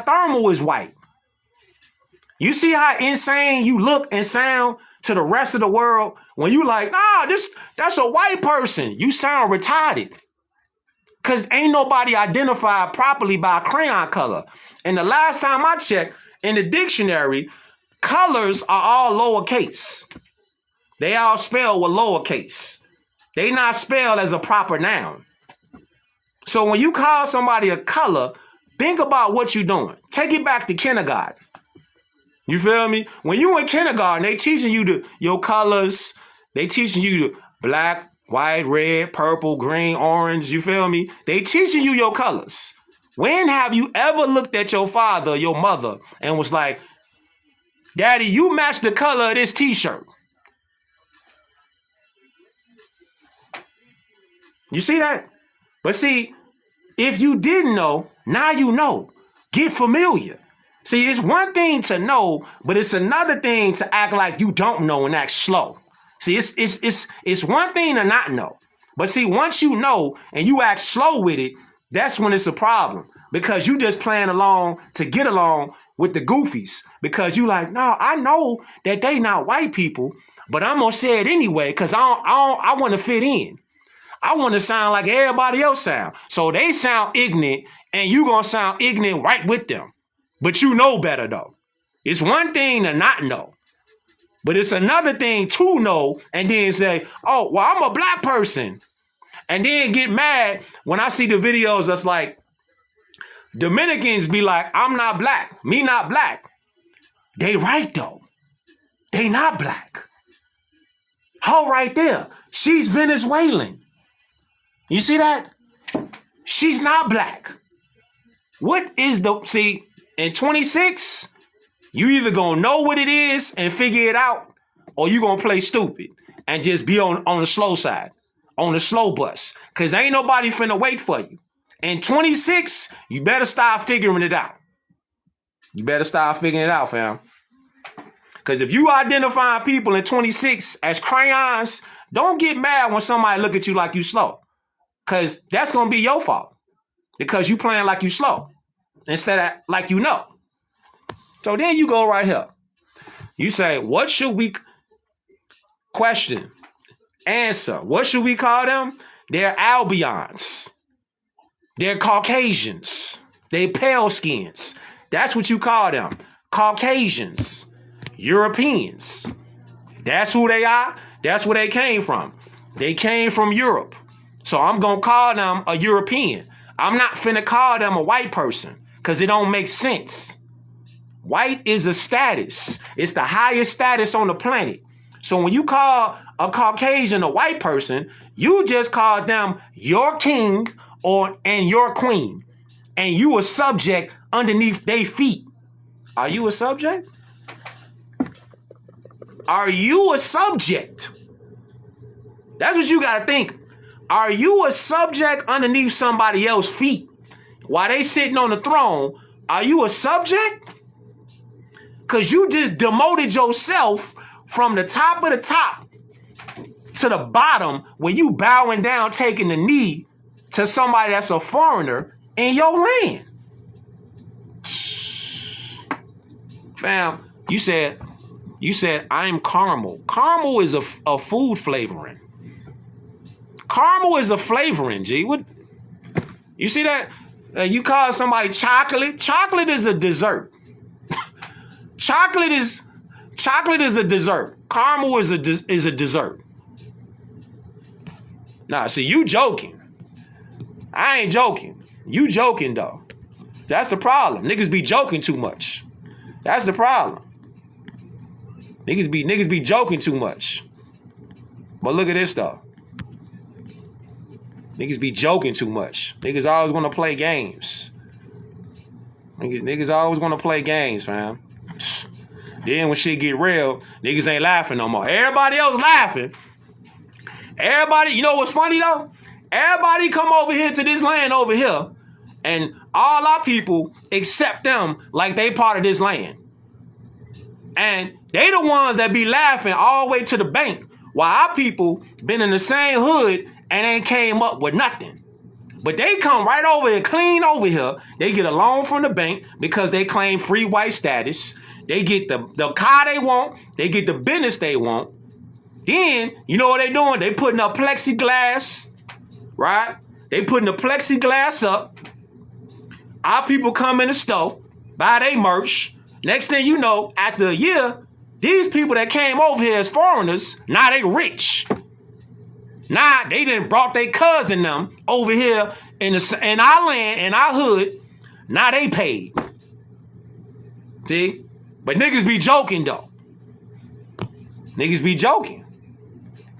thermal is white. You see how insane you look and sound to the rest of the world when you like, nah, that's a white person. You sound retarded. Because ain't nobody identified properly by a crayon color. And the last time I checked, in the dictionary, colors are all lowercase. They all spelled with lowercase. They not spelled as a proper noun. So when you call somebody a color, think about what you're doing. Take it back to kindergarten. You feel me? When you in kindergarten, they teaching you your colors. They teaching you the black, white, red, purple, green, orange. You feel me? They teaching you your colors. When have you ever looked at your father, your mother, and was like, Daddy, you match the color of this t-shirt? You see that? But see, if you didn't know, now you know. Get familiar. See, it's one thing to know, but it's another thing to act like you don't know and act slow. See, it's one thing to not know. But see, once you know and you act slow with it, that's when it's a problem. Because you just playing along to get along with the goofies. Because you like, no, I know that they not white people, but I'm going to say it anyway because I want to fit in. I want to sound like everybody else sound. So they sound ignorant and you going to sound ignorant right with them. But you know better though. It's one thing to not know. But it's another thing to know and then say, oh, well, I'm a black person. And then get mad when I see the videos that's like, Dominicans be like, I'm not black. Me not black. They right though. They not black. Her right there. She's Venezuelan. You see that? She's not black. What is see, in 26, you either gonna know what it is and figure it out, or you gonna play stupid and just be on the slow side, on the slow bus. Cause ain't nobody finna wait for you. In 26, you better start figuring it out. You better start figuring it out, fam. Because if you identify people in 26 as crayons, don't get mad when somebody look at you like you slow. Because that's going to be your fault. Because you playing like you slow instead of like you know. So then you go right here. You say, what should we... Question. Answer. What should we call them? They're Albions. They're Caucasians. They pale skins. That's what you call them. Caucasians. Europeans. That's who they are. That's where they came from. They came from Europe. So I'm going to call them a European. I'm not finna call them a white person because it don't make sense. White is a status. It's the highest status on the planet. So when you call a Caucasian a white person, you just call them your king and your queen, and you a subject underneath their feet. Are you a subject? Are you a subject? That's what you gotta think. Are you a subject underneath somebody else's feet while they sitting on the throne? Are you a subject? Cause you just demoted yourself from the top of the top to the bottom where you bowing down, taking the knee to somebody that's a foreigner in your land. Fam, you said I'm caramel. Caramel is a food flavoring. Caramel is a flavoring, G. What? You see that? You call somebody chocolate. Chocolate is a dessert. Chocolate is a dessert. Caramel is a dessert. Nah, see, you joking. I ain't joking. You joking though. That's the problem. Niggas be joking too much. That's the problem. Niggas be joking too much. But look at this though. Niggas be joking too much. Niggas always want to play games. Niggas always want to play games, fam. Then when shit get real, niggas ain't laughing no more. Everybody else laughing. Everybody, you know what's funny though? Everybody come over here to this land over here, and all our people accept them like they part of this land. And they the ones that be laughing all the way to the bank, while our people been in the same hood and ain't came up with nothing. But they come right over here, clean over here. They get a loan from the bank because they claim free white status. They get the car they want. They get the business they want. Then, you know what they doing? They putting up plexiglass, right? They putting the plexiglass up. Our people come in the store, buy their merch. Next thing you know, after a year, these people that came over here as foreigners, now they rich. Now they done brought their cousin them over here in our land, in our hood. Now they paid. See? But niggas be joking though. Niggas be joking.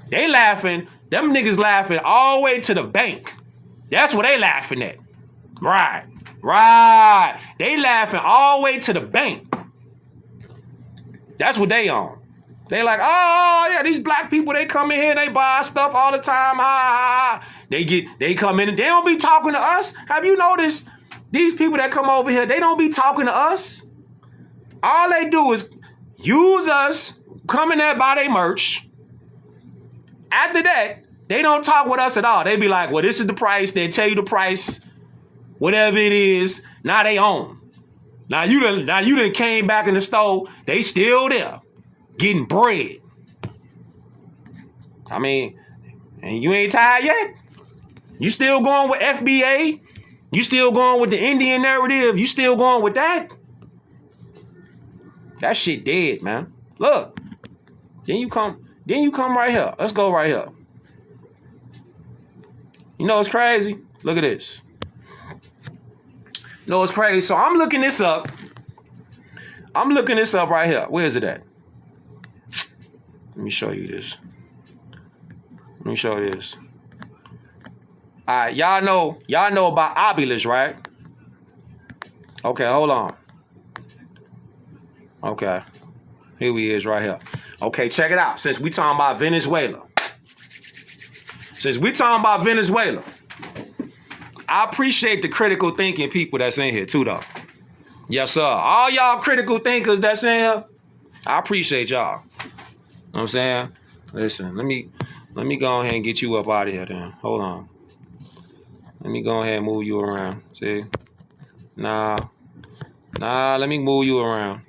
They laughing. Them niggas laughing all the way to the bank. That's what they laughing at. Right. Right. They laughing all the way to the bank. That's what they on. They like, oh yeah, these black people, they come in here, they buy stuff all the time. They come in and they don't be talking to us. Have you noticed these people that come over here, they don't be talking to us? All they do is use us, come in there, buy their merch. After that, they don't talk with us at all. They be like, well, this is the price. They tell you the price, whatever it is. Now they own. Now you done came back in the store. They still there, getting bread. I mean, and you ain't tired yet? You still going with FBA? You still going with the Indian narrative? You still going with that? That shit dead, man. Look. Then you come right here. Let's go right here. You know what's crazy? Look at this. You know what's crazy? So I'm looking this up. I'm looking this up right here. Where is it at? Let me show you this. Let me show you this. All right, y'all know about Ovilus, right? Okay, hold on. Okay, here he is right here. Okay, check it out. Since we talking about Venezuela. I appreciate the critical thinking people that's in here too, though. Yes, sir. All y'all critical thinkers that's in here, I appreciate y'all. You know what I'm saying? Listen, let me go ahead and get you up out of here then. Hold on. Let me go ahead and move you around. See? Nah, let me move you around.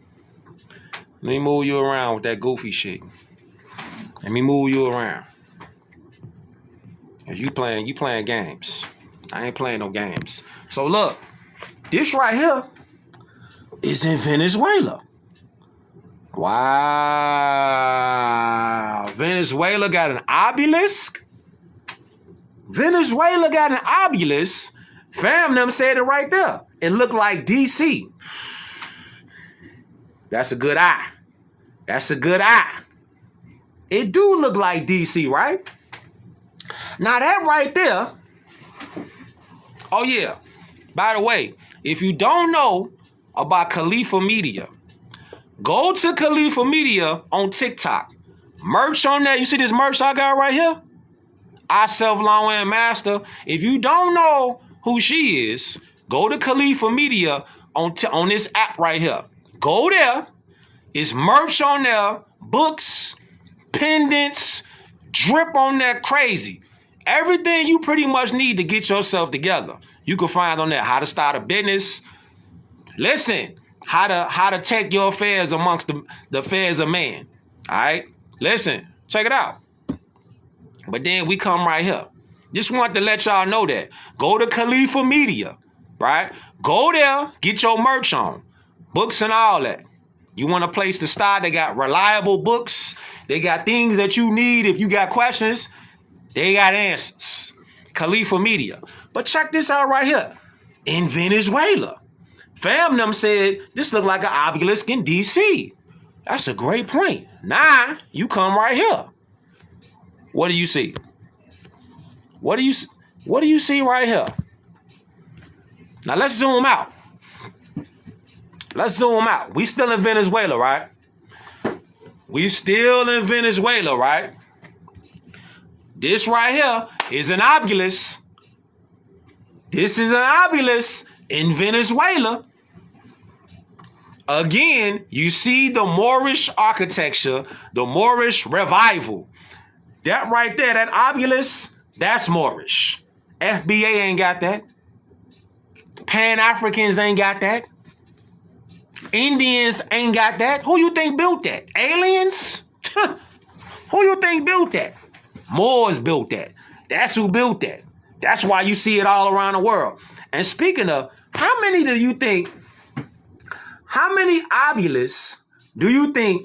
Let me move you around with that goofy shit. Let me move you around. Cause you playing games. I ain't playing no games. So look, this right here is in Venezuela. Wow. Venezuela got an obelisk? Venezuela got an obelisk? Fam, them said it right there. It looked like DC. That's a good eye. That's a good eye. It do look like DC, right? Now that right there. Oh yeah. By the way, if you don't know about Khalifa Media, go to Khalifa Media on TikTok. Merch on there. You see this merch I got right here? I Self-Law Master. If you don't know who she is, go to Khalifa Media on this app right here. Go there. It's merch on there. Books, pendants, drip on there, crazy. Everything you pretty much need to get yourself together. You can find on there how to start a business. Listen, how to take your affairs amongst the affairs of man. All right? Listen, check it out. But then we come right here. Just want to let y'all know that. Go to Khalifa Media, right? Go there, get your merch on. Books and all that. You want a place to start? They got reliable books. They got things that you need. If you got questions, they got answers. Khalifa Media. But check this out right here. In Venezuela, fam them said this looked like an obelisk in D.C. That's a great point. Now, you come right here. What do you see? What do you see right here? Now, let's zoom out. Let's zoom out. We still in Venezuela, right? We still in Venezuela, right? This right here is an obelisk. This is an obelisk in Venezuela. Again, you see the Moorish architecture, the Moorish revival. That right there, that obelisk, that's Moorish. FBA ain't got that. Pan-Africans ain't got that. Indians ain't got that. Who you think built that? Aliens? Who you think built that? Moors built that. That's who built that. That's why you see it all around the world. And speaking of, how many obelisks do you think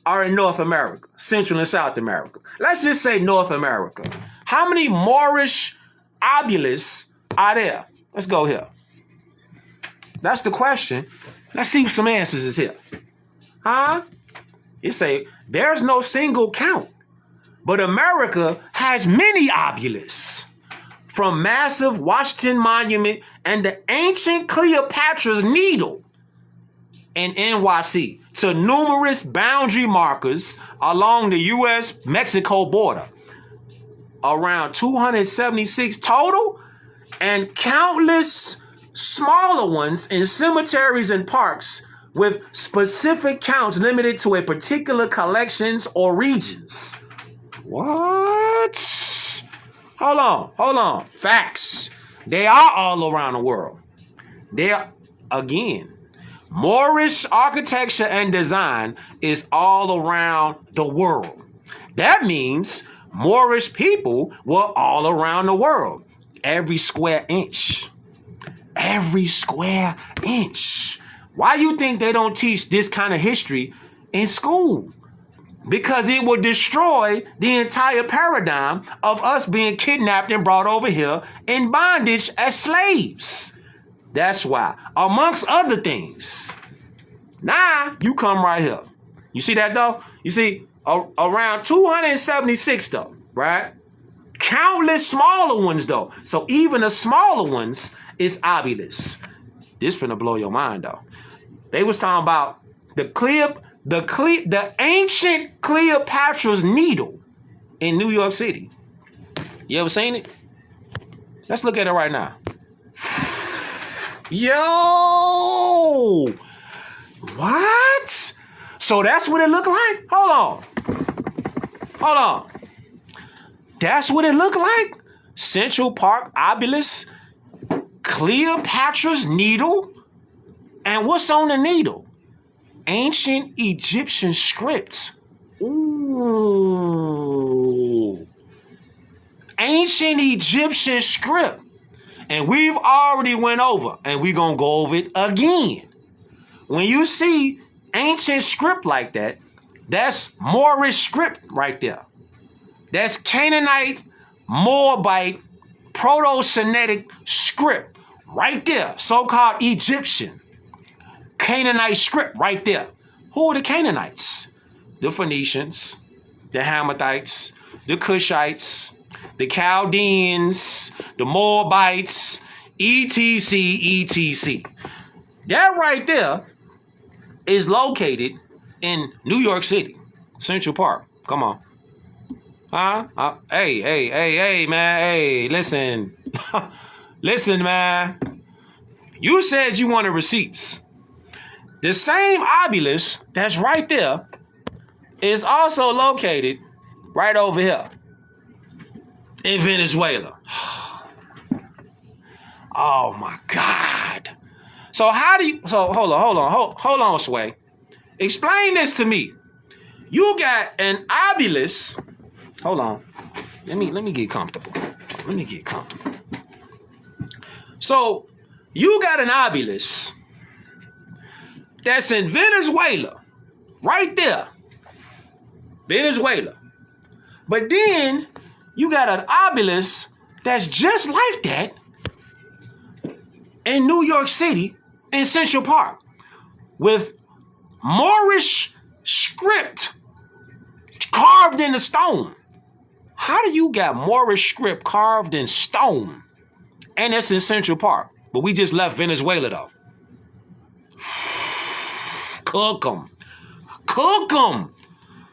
are in North America, Central and South America? Let's just say North America. How many Moorish obelisks are there? Let's go here. That's the question. Let's see if some answers is here. Huh? You say, there's no single count, but America has many obelisks. From massive Washington Monument and the ancient Cleopatra's Needle in NYC to numerous boundary markers along the U.S.-Mexico border. Around 276 total, and countless smaller ones in cemeteries and parks with specific counts limited to a particular collections or regions. What? Hold on. Facts. They are all around the world. They're, again, Moorish architecture and design is all around the world. That means Moorish people were all around the world. Every square inch. Every square inch. Why you think they don't teach this kind of history in school? Because it will destroy the entire paradigm of us being kidnapped and brought over here in bondage as slaves. That's why, amongst other things. Now, you come right here. You see that, though? You see, around 276, though, right? Countless smaller ones, though. So even the smaller ones is obelisks. This finna blow your mind, though. They was talking about the ancient Cleopatra's Needle in New York City. You ever seen it? Let's look at it right now. Yo! What? So that's what it looked like? Hold on. That's what it looked like? Central Park obelisk, Cleopatra's Needle, and what's on the needle? Ancient Egyptian script. Ooh. Ancient Egyptian script. And we've already went over, and we're going to go over it again. When you see ancient script like that, that's Moorish script right there. That's Canaanite, Moabite, Proto-Semitic script right there. So-called Egyptian. Canaanite script right there. Who are the Canaanites? The Phoenicians, the Hamathites, the Cushites, the Chaldeans, the Moabites, etc. That right there is located in New York City, Central Park. Come on. Hey, man. Hey, listen. Listen, man. You said you wanted receipts. The same obelisk that's right there is also located right over here in Venezuela. Oh, my God. So how do you? So hold on, Sway. Explain this to me. You got an obelisk. Hold on. Let me get comfortable. So you got an obelisk that's in Venezuela, right there. Venezuela. But then you got an obelisk that's just like that in New York City in Central Park with Moorish script carved in the stone. How do you got Moorish script carved in stone? And that's in Central Park. But we just left Venezuela though. Cook them.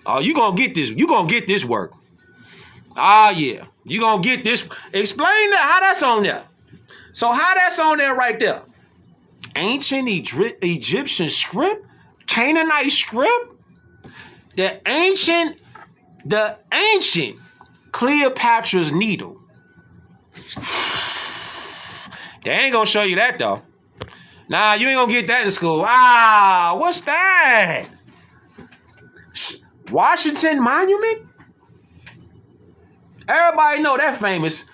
Oh, you gonna get this. You gonna get this work. Ah, yeah. You gonna get this. Explain that, how that's on there. So how that's on there right there? Ancient Egyptian script? Canaanite script? The ancient Cleopatra's needle. They ain't gonna show you that though. Nah, you ain't gonna get that in school. Ah, what's that? Washington Monument? Everybody know that famous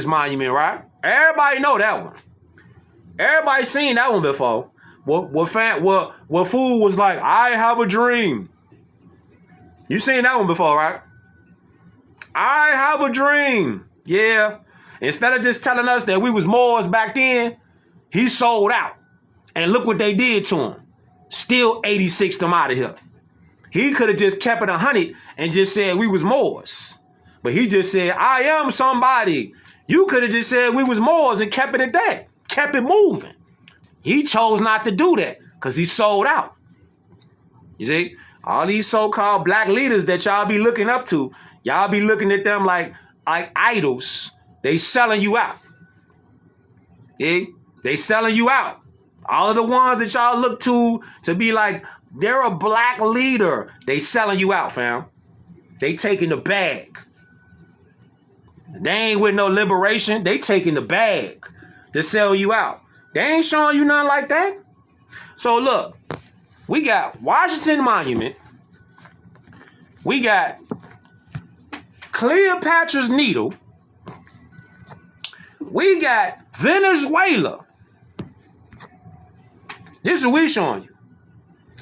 monument, right? Everybody know that one. Everybody seen that one before. What fool was like, I have a dream. You seen that one before, right? I have a dream. Yeah. Instead of just telling us that we was Moors back then, he sold out. And look what they did to him. Still 86 them out of here. He could have just kept it 100 and just said we was Moors. But he just said, I am somebody. You could have just said we was Moors and kept it at that. Kept it moving. He chose not to do that because he sold out. You see, all these so-called black leaders that y'all be looking up to, y'all be looking at them like idols. They selling you out. Yeah? They selling you out. All of the ones that y'all look to be like, they're a black leader. They selling you out, fam. They taking the bag. They ain't with no liberation. They taking the bag to sell you out. They ain't showing you nothing like that. So look, we got Washington Monument. We got Cleopatra's Needle. We got Venezuela. This is what we showing you.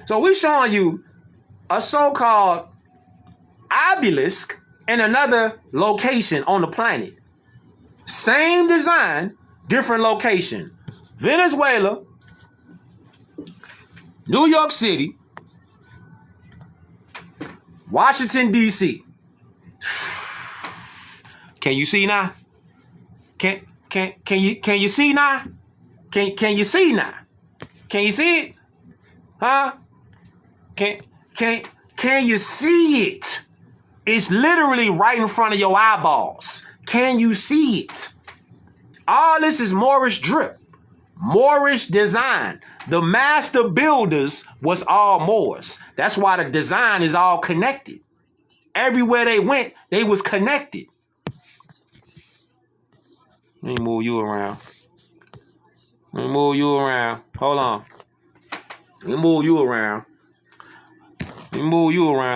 So we showing you a so-called obelisk in another location on the planet. Same design, different location. Venezuela, New York City, Washington, D.C. Can you see now? Can you see now? Can you see now? Can you see it? Huh? Can you see it? It's literally right in front of your eyeballs. Can you see it? All this is Moorish drip, Moorish design. The master builders was all Moors. That's why the design is all connected. Everywhere they went, they was connected. Let me move you around. Hold on. Let me move you around.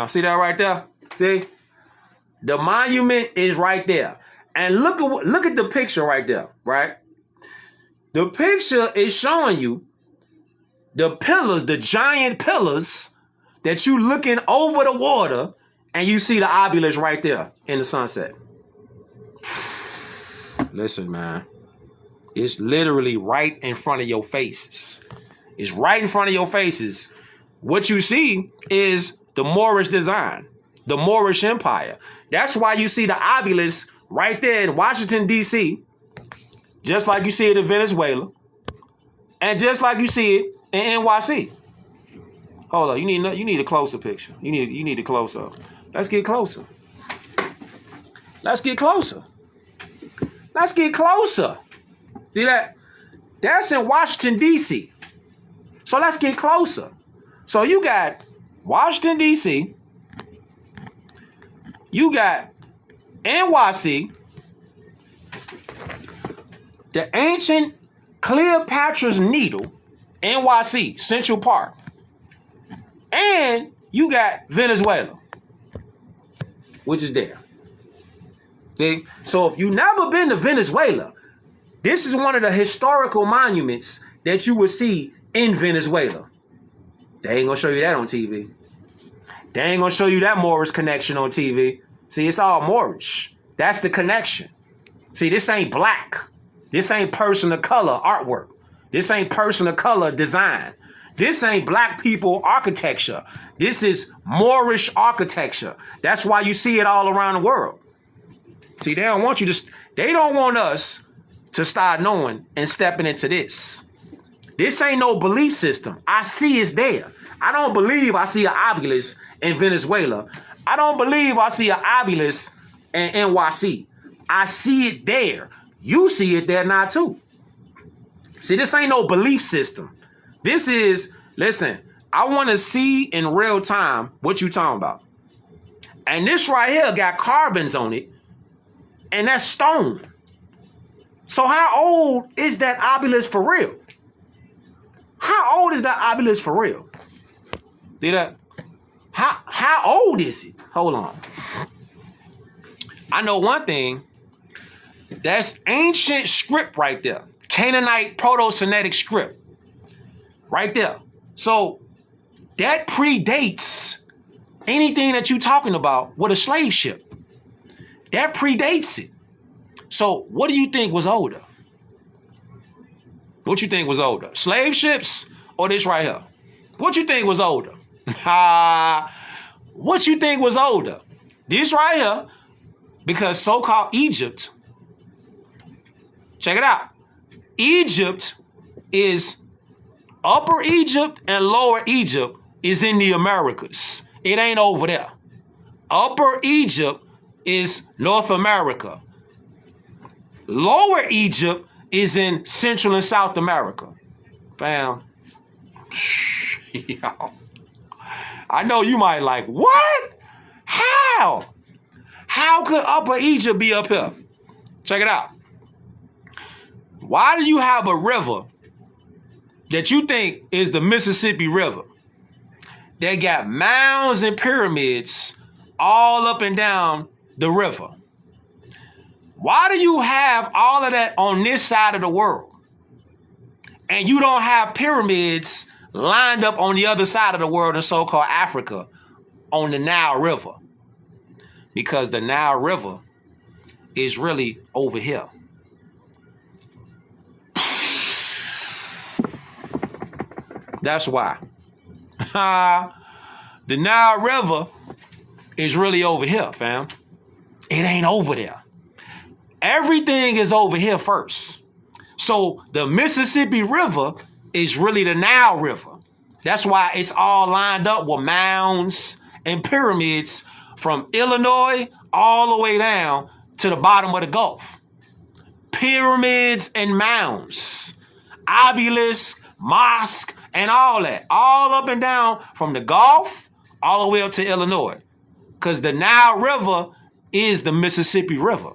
See that right there? See? The monument is right there. And look at the picture right there, right? The picture is showing you the pillars, the giant pillars that you looking over the water and you see the obelisk right there in the sunset. Listen, man. It's literally right in front of your faces. It's right in front of your faces. What you see is the Moorish design, the Moorish Empire. That's why you see the obelisk right there in Washington, D.C., just like you see it in Venezuela, and just like you see it in NYC. Hold on, you need a closer picture. You need a close up. Let's get closer. See that? That's in Washington, D.C. So let's get closer. So you got Washington, D.C. You got NYC. The ancient Cleopatra's Needle. NYC, Central Park. And you got Venezuela, which is there. Okay? So if you've never been to Venezuela, this is one of the historical monuments that you will see in Venezuela. They ain't gonna show you that on TV. They ain't gonna show you that Moorish connection on TV. See, it's all Moorish. That's the connection. See, this ain't black. This ain't person of color artwork. This ain't person of color design. This ain't black people architecture. This is Moorish architecture. That's why you see it all around the world. See, they don't want you to, they don't want us to start knowing and stepping into this. This ain't no belief system. I see it's there. I don't believe I see an obelisk in Venezuela. I don't believe I see an obelisk in NYC. I see it there. You see it there now too. See, this ain't no belief system. This is, listen, I want to see in real time what you talking about. And this right here got carbons on it, and that's stone. So how old is that obelisk for real? How old is that obelisk for real? See that? How old is it? Hold on. I know one thing. That's ancient script right there. Canaanite Proto-Semitic script. Right there. So that predates anything that you're talking about with a slave ship. That predates it. So what do you think was older? What you think was older? Slave ships or this right here? What you think was older? What you think was older? This right here, because so-called Egypt, check it out. Egypt is Upper Egypt and Lower Egypt is in the Americas. It ain't over there. Upper Egypt is North America. Lower Egypt is in Central and South America. Bam. Yo. I know you might like, what? How? How could Upper Egypt be up here? Check it out. Why do you have a river that you think is the Mississippi River that got mounds and pyramids all up and down the river? Why do you have all of that on this side of the world and you don't have pyramids lined up on the other side of the world in so-called Africa on the Nile River? Because the Nile River is really over here. That's why. The Nile River is really over here, fam. It ain't over there. Everything is over here first. So the Mississippi River is really the Nile River. That's why it's all lined up with mounds and pyramids from Illinois all the way down to the bottom of the Gulf. Pyramids and mounds, obelisks, mosque, and all that. All up and down from the Gulf all the way up to Illinois. Because the Nile River is the Mississippi River.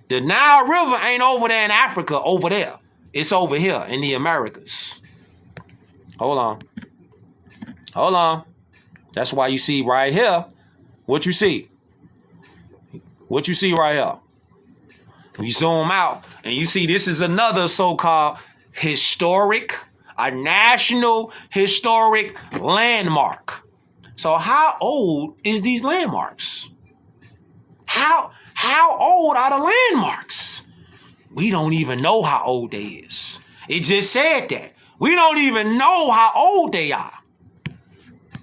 The Nile River ain't over there in Africa, over there. It's over here in the Americas. Hold on. Hold on. That's why you see right here, what you see. What you see right here. You zoom out and you see this is another so-called historic, a national historic landmark. So how old is these landmarks? How old are the landmarks? We don't even know how old they is. It just said that. We don't even know how old they are.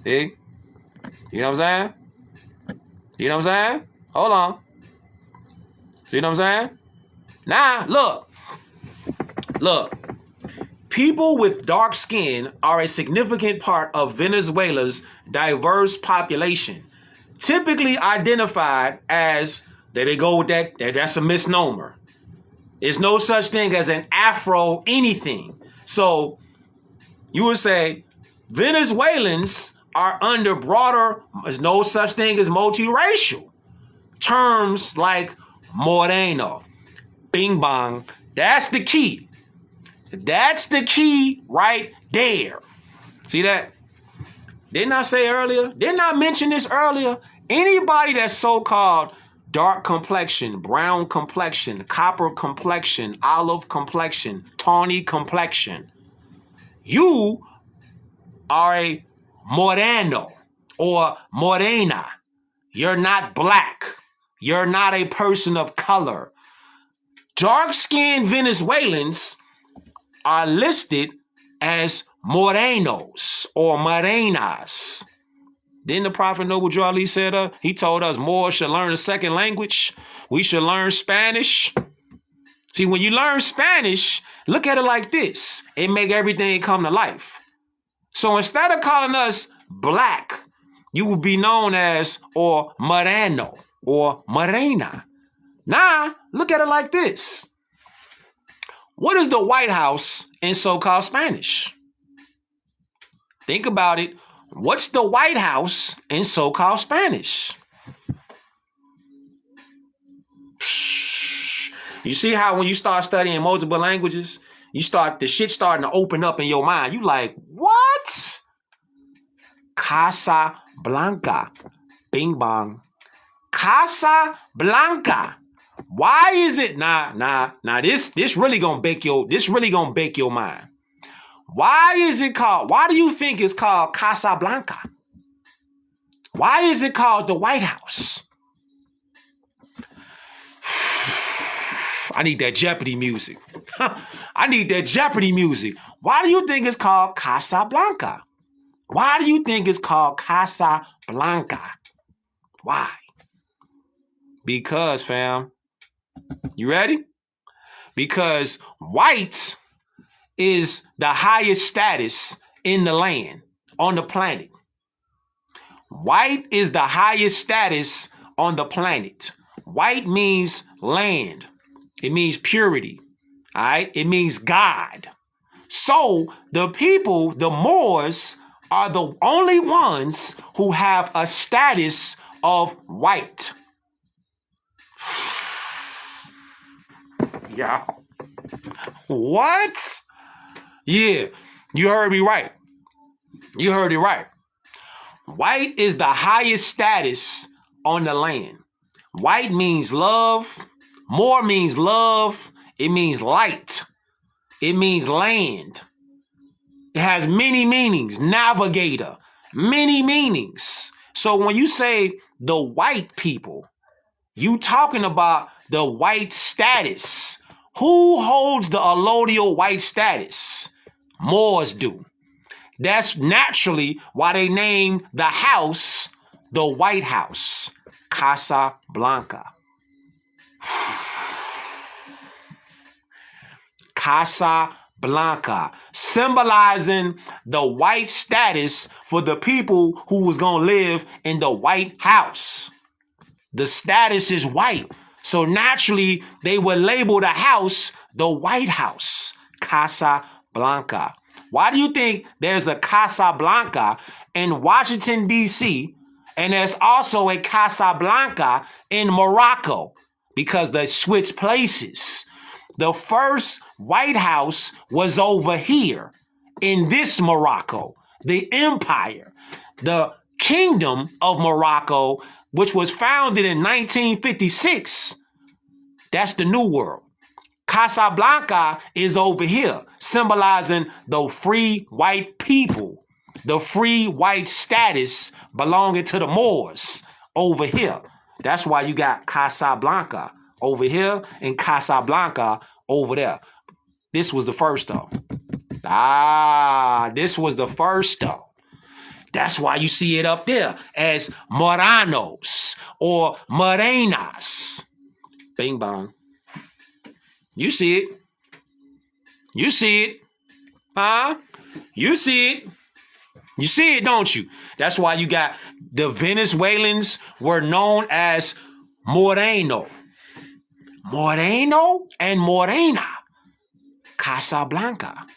See? You know what I'm saying? You know what I'm saying? Hold on. See what I'm saying? Now, look. Look. People with dark skin are a significant part of Venezuela's diverse population, typically identified as, there they go with that, that's a misnomer. There's no such thing as an Afro anything. So you would say Venezuelans are under broader, there's no such thing as multiracial. Terms like moreno, bing bong, that's the key. That's the key right there. See that? Didn't I say earlier? Didn't I mention this earlier? Anybody that's so-called dark complexion, brown complexion, copper complexion, olive complexion, tawny complexion, you are a moreno or morena. You're not black. You're not a person of color. Dark-skinned Venezuelans are listed as morenos or morenas. Didn't the Prophet know what Ali said? He told us Moors should learn a second language. We should learn Spanish. See, when you learn Spanish, look at it like this. It make everything come to life. So instead of calling us black, you will be known as or moreno or morena. Now, look at it like this. What is the White House in so-called Spanish? Think about it. What's the White House in so-called Spanish? You see how when you start studying multiple languages, the shit starting to open up in your mind. You like, what? Casa Blanca. Bing bong. Casa Blanca. Why is it? This really gonna bake your mind. Why is it called? Why do you think it's called Casa Blanca? Why is it called the White House? I need that Jeopardy music. I need that Jeopardy music. Why do you think it's called Casa Blanca? Why do you think it's called Casa Blanca? Why? Because, fam, you ready? Because white is the highest status in the land, on the planet. White is the highest status on the planet. White means land. It means purity. All right? It means God. So the people, the Moors, are the only ones who have a status of white. Yeah. What? Yeah, you heard me right. You heard it right. White is the highest status on the land. White means love. Moor means love. It means light. It means land. It has many meanings. Navigator. Many meanings. So when you say the white people, you talking about the white status. Who holds the allodial white status? Moors do. That's naturally why they named the house the White House, Casa Blanca. Casa Blanca, symbolizing the white status for the people who was going to live in the White House. The status is white. So naturally, they would label the house the White House, Casa Blanca. Why do you think there's a Casa Blanca in Washington, D.C., and there's also a Casa Blanca in Morocco? Because they switch places. The first White House was over here in this Morocco, the empire, the kingdom of Morocco, which was founded in 1956. That's the New World. Casablanca is over here, symbolizing the free white people, the free white status belonging to the Moors over here. That's why you got Casablanca over here and Casablanca over there. This was the first, though. This was the first, though. That's why you see it up there as Moranos or Morenas. Bing bong. You see it. You see it. Huh? You see it. You see it, don't you? That's why you got the Venezuelans were known as Moreno. Moreno and Morena. Casablanca.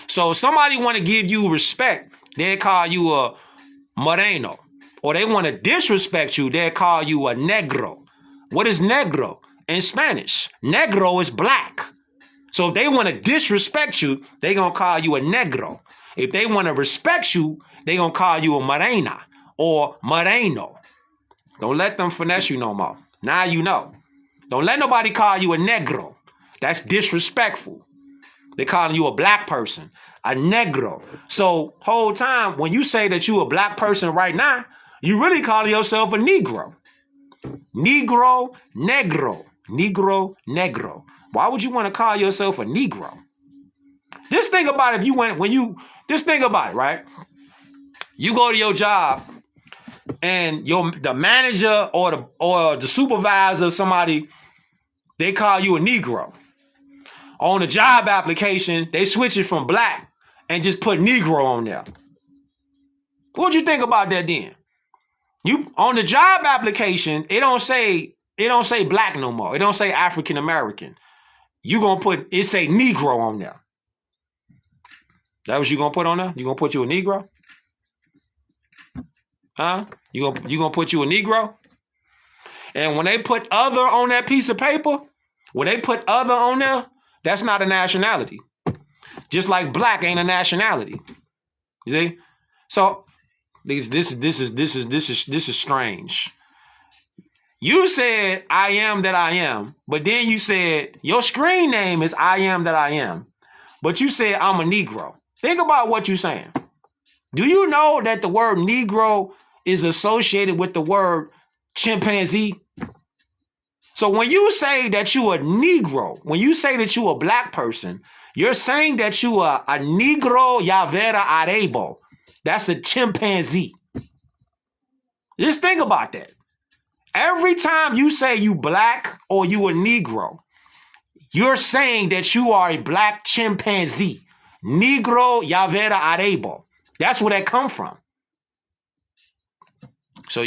So if somebody want to give you respect, they call you a Moreno. Or they want to disrespect you, they call you a negro. What is negro in Spanish? Negro is black. So if they want to disrespect you, they going to call you a negro. If they want to respect you, they going to call you a morena or moreno. Don't let them finesse you no more. Now you know. Don't let nobody call you a negro. That's disrespectful. They calling you a black person, a negro. So whole time, when you say that you a black person right now, you really calling yourself a negro. Negro, negro, negro, negro. Why would you want to call yourself a negro? Just think about if you went, just think about it, right? You go to your job and the manager or the supervisor, somebody, they call you a negro. On the job application, they switch it from black and just put negro on there. What'd you think about that then? You on the job application, it don't say black no more. It don't say African American. You gonna it say negro on there. That what you gonna put on there? You gonna put you a negro? Huh? You gonna put you a negro? And when they put other on that piece of paper, when they put other on there, that's not a nationality. Just like black ain't a nationality. You see? So this is strange. You said I am that I am, but then you said your screen name is I am that I am, but you said I'm a Negro. Think about what you're saying. Do you know that the word Negro is associated with the word chimpanzee? So when you say that you a Negro, when you say that you a black person, you're saying that you are a Negro Yavera Arebo. That's a chimpanzee. Just think about that. Every time you say you black or you a Negro, you're saying that you are a black chimpanzee. Negro Yavera Arebo. That's where that come from. So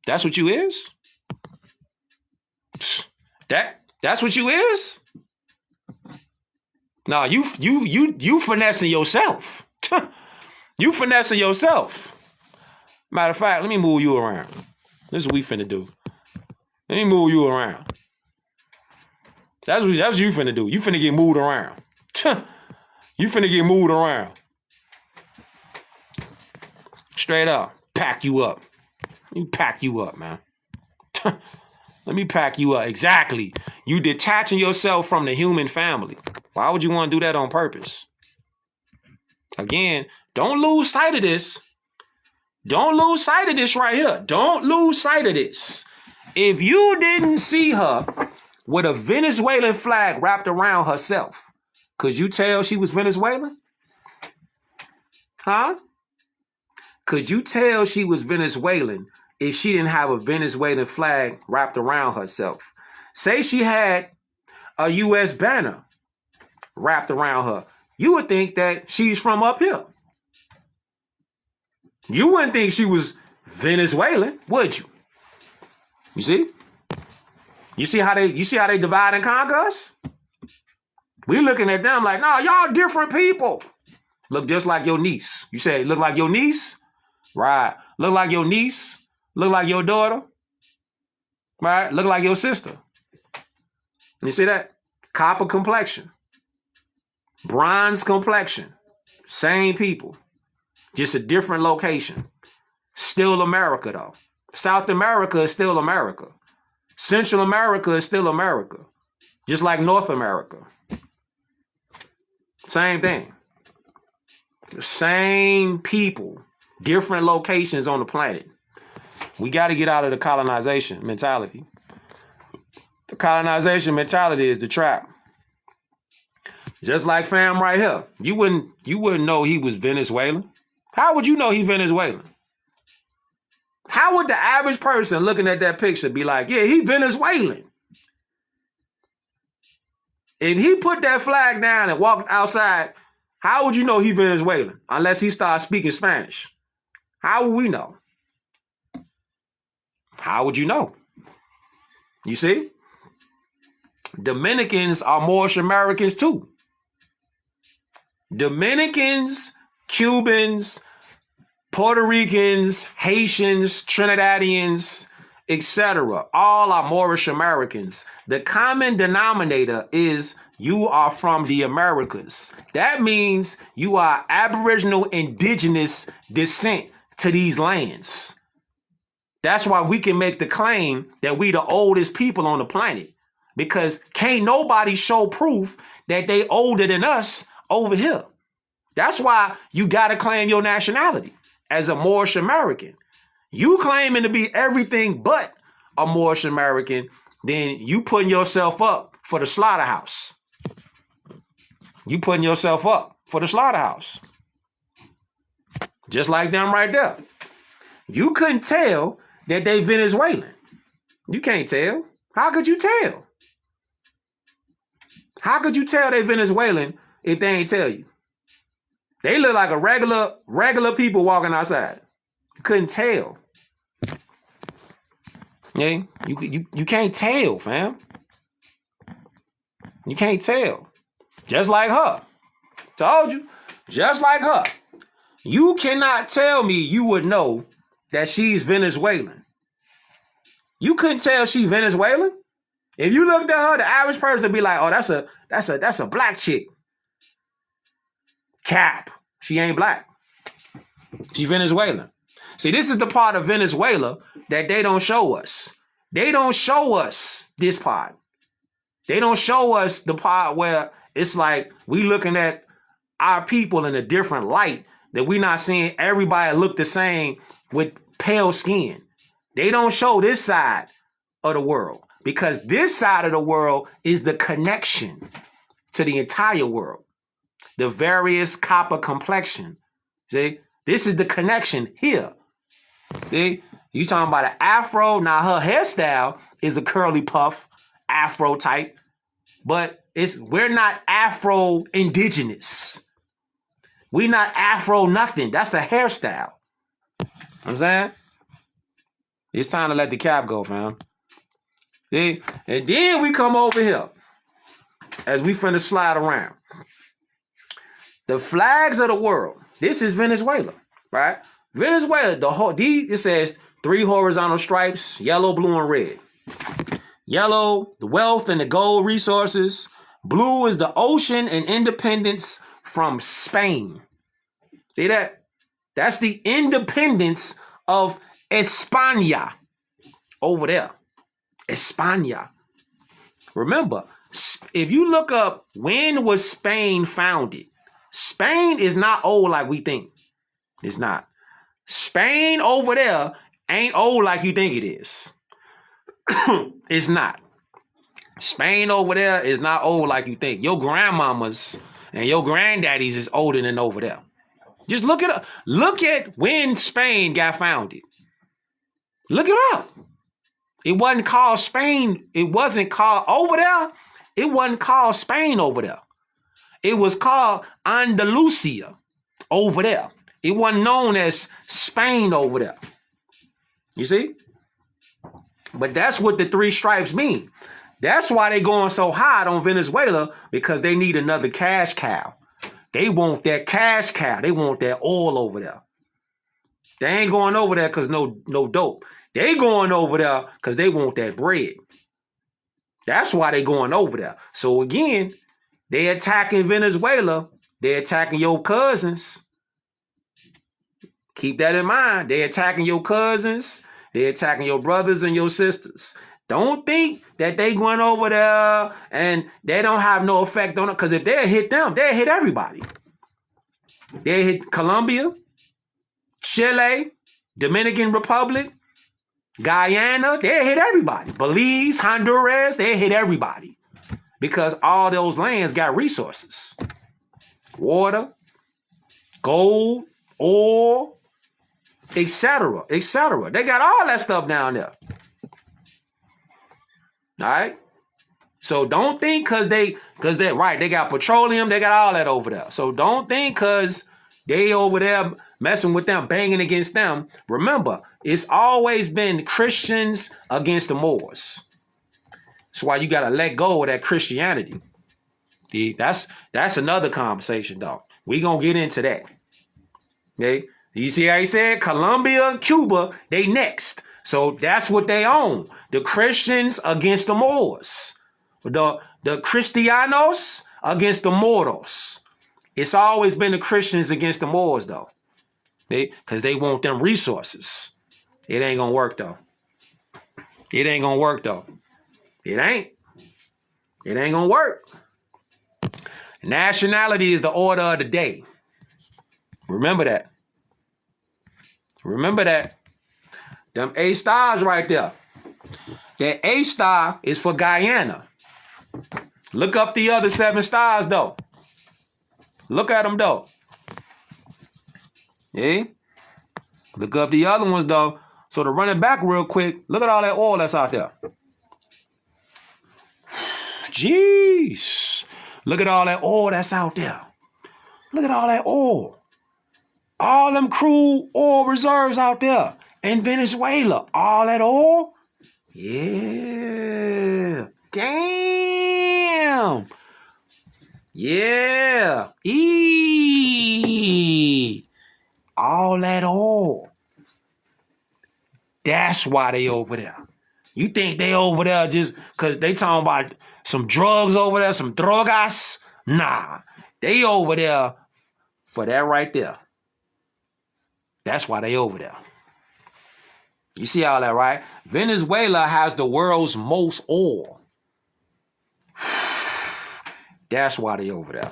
that's what you is? That's what you is? No, you finessing yourself. You finessing yourself. Matter of fact, let me move you around. This is what we finna do. Let me move you around. That's what you finna do. You finna get moved around. You finna get moved around. Straight up. Pack you up. Let me pack you up, man. Let me pack you up. Exactly. You detaching yourself from the human family. Why would you want to do that on purpose? Again, don't lose sight of this. Don't lose sight of this right here. Don't lose sight of this. If you didn't see her with a Venezuelan flag wrapped around herself, could you tell she was Venezuelan? Huh? Could you tell she was Venezuelan if she didn't have a Venezuelan flag wrapped around herself? Say she had a U.S. banner wrapped around her. You would think that she's from up here. You wouldn't think she was Venezuelan, would you? You see? You see how they divide and conquer us? We looking at them like, no, y'all different people. Look just like your niece. You say, look like your niece? Right. Look like your niece. Look like your daughter. Right. Look like your sister. You see that? Copper complexion. Bronze complexion. Same people. Just a different location. Still America, though. South America is still America. Central America is still America. Just like North America. Same thing. Same people. Different locations on the planet. We got to get out of the colonization mentality. The colonization mentality is the trap. Just like fam right here. You wouldn't know he was Venezuelan. How would you know he Venezuelan? How would the average person looking at that picture be like, yeah, he Venezuelan? If he put that flag down and walked outside, how would you know he Venezuelan? Unless he starts speaking Spanish. How would we know? How would you know? You see? Dominicans are Moorish Americans too. Dominicans, Cubans, Puerto Ricans, Haitians, Trinidadians, etc. All are Moorish Americans. The common denominator is you are from the Americas. That means you are Aboriginal indigenous descent to these lands. That's why we can make the claim that we the oldest people on the planet, because can't nobody show proof that they older than us over here. That's why you got to claim your nationality as a Moorish American. You claiming to be everything but a Moorish American, then you putting yourself up for the slaughterhouse. You putting yourself up for the slaughterhouse. Just like them right there. You couldn't tell that they Venezuelan. You can't tell. How could you tell? How could you tell they Venezuelan if they ain't tell you? They look like a regular people walking outside. You couldn't tell. Yeah, you can't tell, fam. You can't tell. Just like her. Told you. Just like her. You cannot tell me you would know that she's Venezuelan. You couldn't tell she's Venezuelan. If you looked at her, the average person would be like, "Oh, that's a black chick." Cap. She ain't black. She's Venezuelan. See, this is the part of Venezuela that they don't show us. They don't show us this part. They don't show us the part where it's like we looking at our people in a different light, that we not seeing everybody look the same with pale skin. They don't show this side of the world, because this side of the world is the connection to the entire world. The various copper complexion. See, this is the connection here. See, you talking about an afro. Now her hairstyle is a curly puff afro type, but we're not Afro indigenous. We not Afro nothing. That's a hairstyle. You know what I'm saying? It's time to let the cap go, fam. See? And then we come over here as we finna slide around. The flags of the world. This is Venezuela, right? Venezuela, it says 3 horizontal stripes, yellow, blue, and red. Yellow, the wealth and the gold resources. Blue is the ocean and independence from Spain. See that? That's the independence of España over there. España. Remember, if you look up when was Spain founded, Spain is not old like we think. It's not. Spain over there ain't old like you think it is. It's not. Spain over there is not old like you think. Your grandmamas and your granddaddies is older than over there. Just look it up. Look at when Spain got founded. Look it up. It wasn't called Spain. It wasn't called over there. It wasn't called Spain over there. It was called Andalusia over there. It wasn't known as Spain over there. You see? But that's what the 3 stripes mean. That's why they going so hard on Venezuela, because they need another cash cow. They want that cash cow. They want that oil over there. They ain't going over there because no dope. They going over there because they want that bread. That's why they going over there. So again, they attacking Venezuela. They attacking your cousins. Keep that in mind. They attacking your cousins. They attacking your brothers and your sisters. Don't think that they going over there and they don't have no effect on it. Because if they hit them, they hit everybody. They hit Colombia, Chile, Dominican Republic, Guyana. They hit everybody. Belize, Honduras, they hit everybody. Because all those lands got resources. Water, gold, oil, etc., etc. They got all that stuff down there. All right. So don't think because they right, they got petroleum, they got all that over there. So don't think because they over there messing with them, banging against them. Remember, it's always been Christians against the Moors. That's why you gotta let go of that Christianity. See, that's another conversation, dog. We gonna get into that. Okay. You see how he said Colombia, Cuba, they next. So that's what they own. The Christians against the Moors. the Cristianos against the Moros. It's always been the Christians against the Moors, though. Because they want them resources. It ain't gonna work, though. It ain't gonna work, though. It ain't. It ain't gonna work. Nationality is the order of the day. Remember that. Remember that. Them A stars right there. That A star is for Guyana. Look up the other 7 stars, though. Look at them, though. Yeah? Look up the other ones, though. So to run it back real quick, look at all that oil that's out there. Jeez. Look at all that oil that's out there. Look at all that oil. All them crude oil reserves out there in Venezuela. All that oil? Yeah. Damn. Yeah. All that oil. That's why they over there. You think they over there just because they talking about some drugs over there, some drogas? Nah. They over there for that right there. That's why they over there. You see all that, right? Venezuela has the world's most oil. That's why they over there.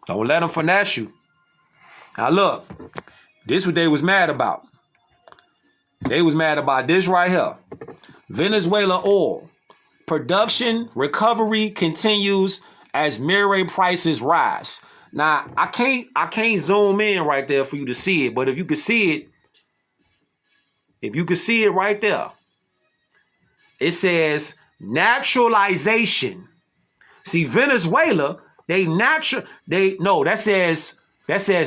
Don't let them finesse you. Now look, this is what they was mad about. They was mad about this right here. Venezuela oil. Production recovery continues as mirror prices rise. Now, I can't zoom in right there for you to see it, but if you could see it right there, it says naturalization. See, Venezuela, that says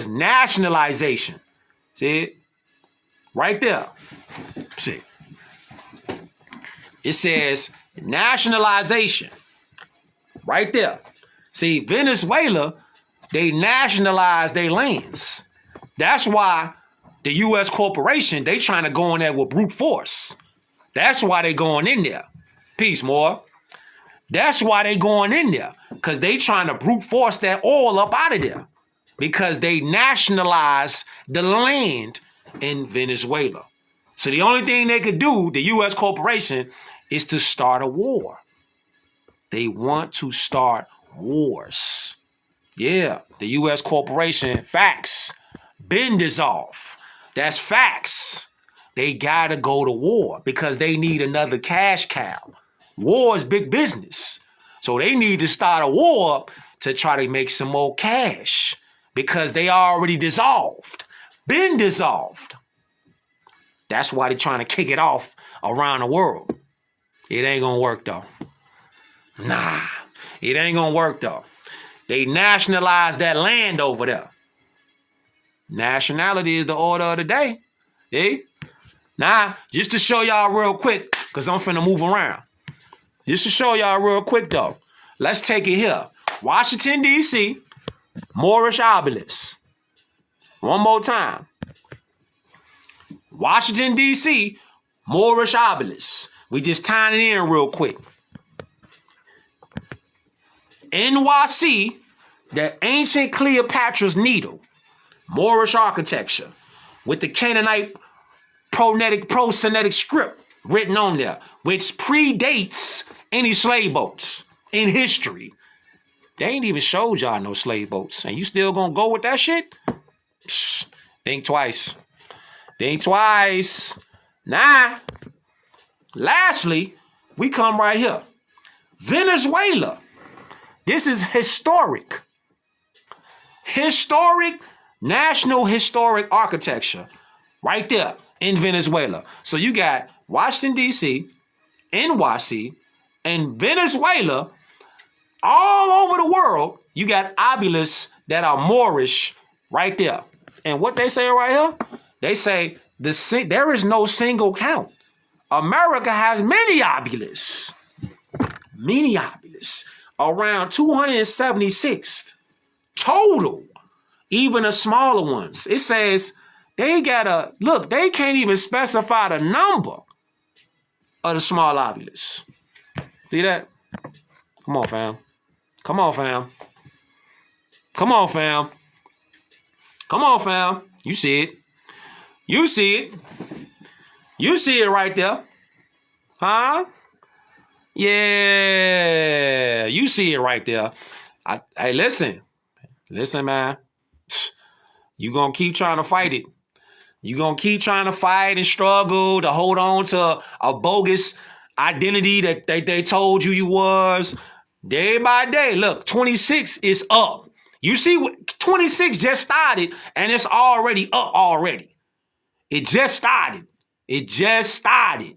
nationalization. See it? Right there. See. It says nationalization. Right there. See, Venezuela, they nationalized their lands. That's why the U.S. corporation, they trying to go in there with brute force. That's why they going in there. Peace, more. That's why they going in there. Because they trying to brute force that oil up out of there. Because they nationalized the land in Venezuela. So the only thing they could do, the U.S. corporation, is to start a war. They want to start wars. Yeah, the U.S. corporation, facts, been dissolved. That's facts. They got to go to war because they need another cash cow. War is big business. So they need to start a war to try to make some more cash because they already dissolved. Been dissolved. That's why they're trying to kick it off around the world. It ain't going to work, though. Nah, it ain't going to work, though. They nationalized that land over there. Nationality is the order of the day. See? Now, just to show y'all real quick, because I'm finna move around. Just to show y'all real quick, though. Let's take it here. Washington, D.C., Moorish obelisk. One more time. Washington, D.C., Moorish obelisk. We just tying it in real quick. NYC, the ancient Cleopatra's Needle, Moorish architecture, with the Canaanite prosthetic script written on there, which predates any slave boats in history. They ain't even showed y'all no slave boats, and you still gonna go with that shit? Psh, think twice. Think twice. Nah. Lastly, we come right here. Venezuela. This is historic. Historic, national historic architecture right there in Venezuela. So you got Washington, D.C., NYC, and Venezuela. All over the world, you got obelisks that are Moorish right there. And what they say right here, they say there is no single count. America has many obelisks. Many obelisks. Around 276 total. Even the smaller ones. It says they they can't even specify the number of the small obelisks. See that? Come on, fam. Come on, fam. Come on, fam. Come on, fam. You see it. You see it. You see it right there. Huh? Yeah. You see it right there. Hey, listen. Listen, man. You gonna keep trying to fight it. You gonna keep trying to fight and struggle to hold on to a bogus identity that they told you was. Day by day, look, 26 is up. You see, 26 just started, and it's already up already. It just started. It just started.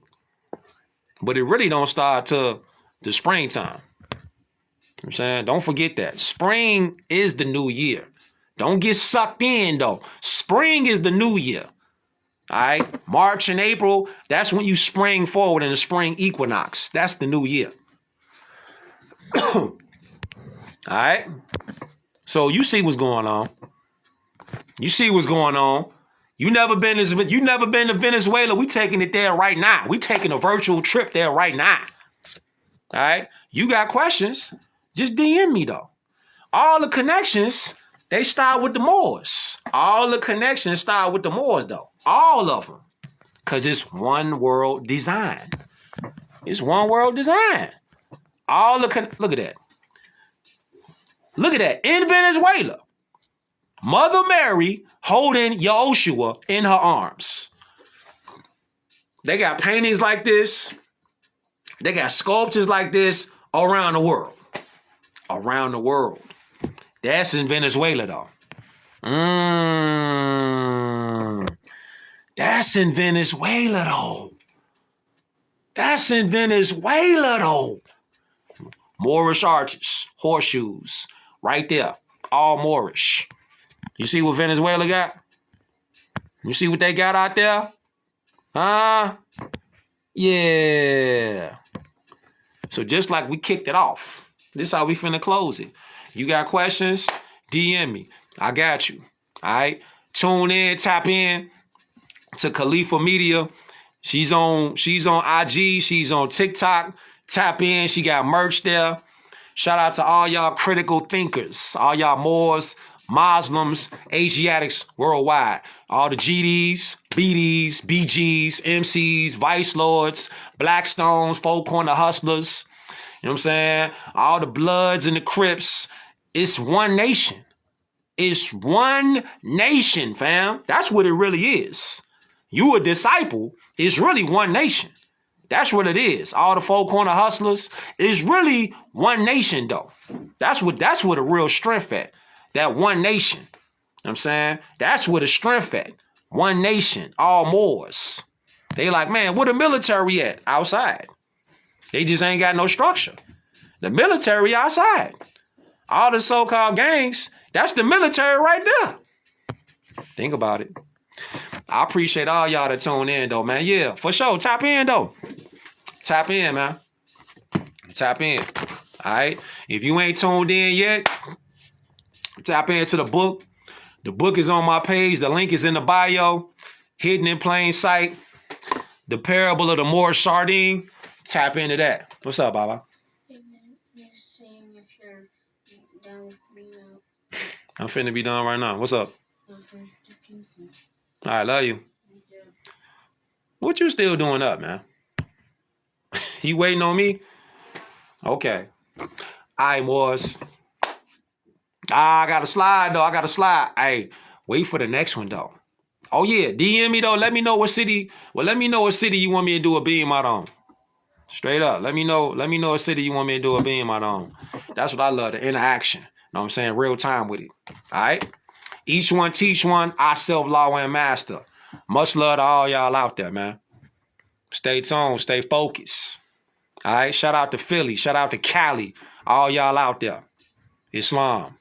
But it really don't start till the springtime. You know what I'm saying? Don't forget that. Spring is the new year. Don't get sucked in, though. Spring is the new year. All right? March and April, that's when you spring forward in the spring equinox. That's the new year. All right? So you see what's going on. You see what's going on. You never been to Venezuela. We taking it there right now. We taking a virtual trip there right now. All right? You got questions, just DM me, though. All the connections, they start with the Moors. All the connections start with the Moors, though. All of them. Because it's one world design. It's one world design. Look at that. Look at that. In Venezuela, Mother Mary holding Yahushua in her arms. They got paintings like this. They got sculptures like this around the world. Around the world. That's in Venezuela, though. That's in Venezuela, though. That's in Venezuela, though. Moorish arches, horseshoes, right there. All Moorish. You see what Venezuela got? You see what they got out there? Huh? Yeah. So just like we kicked it off, this is how we finna close it. You got questions? DM me. I got you. All right? Tune in, tap in to Khalifa Media. She's on IG. She's on TikTok. Tap in. She got merch there. Shout out to all y'all critical thinkers, all y'all Moors, Muslims, Asiatics worldwide. All the GDs, BDs, BGs, MCs, Vice Lords, Blackstones, Four Corner Hustlers. You know what I'm saying? All the Bloods and the Crips. It's one nation. It's one nation, fam. That's what it really is. You a disciple. It's really one nation. That's what it is. All the Four Corner Hustlers is really one nation, though. That's what the real strength at. That one nation. You know what I'm saying? That's where the strength at. One nation. All Moors. They like, man, where the military at? Outside. They just ain't got no structure. The military outside. All the so-called gangs, that's the military right there. Think about it. I appreciate all y'all that tune in, though, man. Yeah, for sure. Tap in, though. Tap in, man. Tap in. All right? If you ain't tuned in yet, tap into the book. The book is on my page. The link is in the bio. Hidden in plain sight. The Parable of the Moorish Sardine. Tap into that. What's up, Baba? Just seeing if you're done with me now. I'm finna be done right now. What's up? Nothing. All right, love you. What you still doing up, man? You waiting on me? Okay. All right, boys. I got to slide, though. I got to slide. Hey, wait for the next one, though. Oh, yeah. DM me, though. Let me know what city. Well, let me know what city you want me to do a beam out on. Straight up. Let me know what city you want me to do a beam out on. That's what I love, the interaction. Know what I'm saying? Real time with it. All right? Each one teach one. I self-law and master. Much love to all y'all out there, man. Stay tuned. Stay focused. All right? Shout out to Philly. Shout out to Cali. All y'all out there. Islam.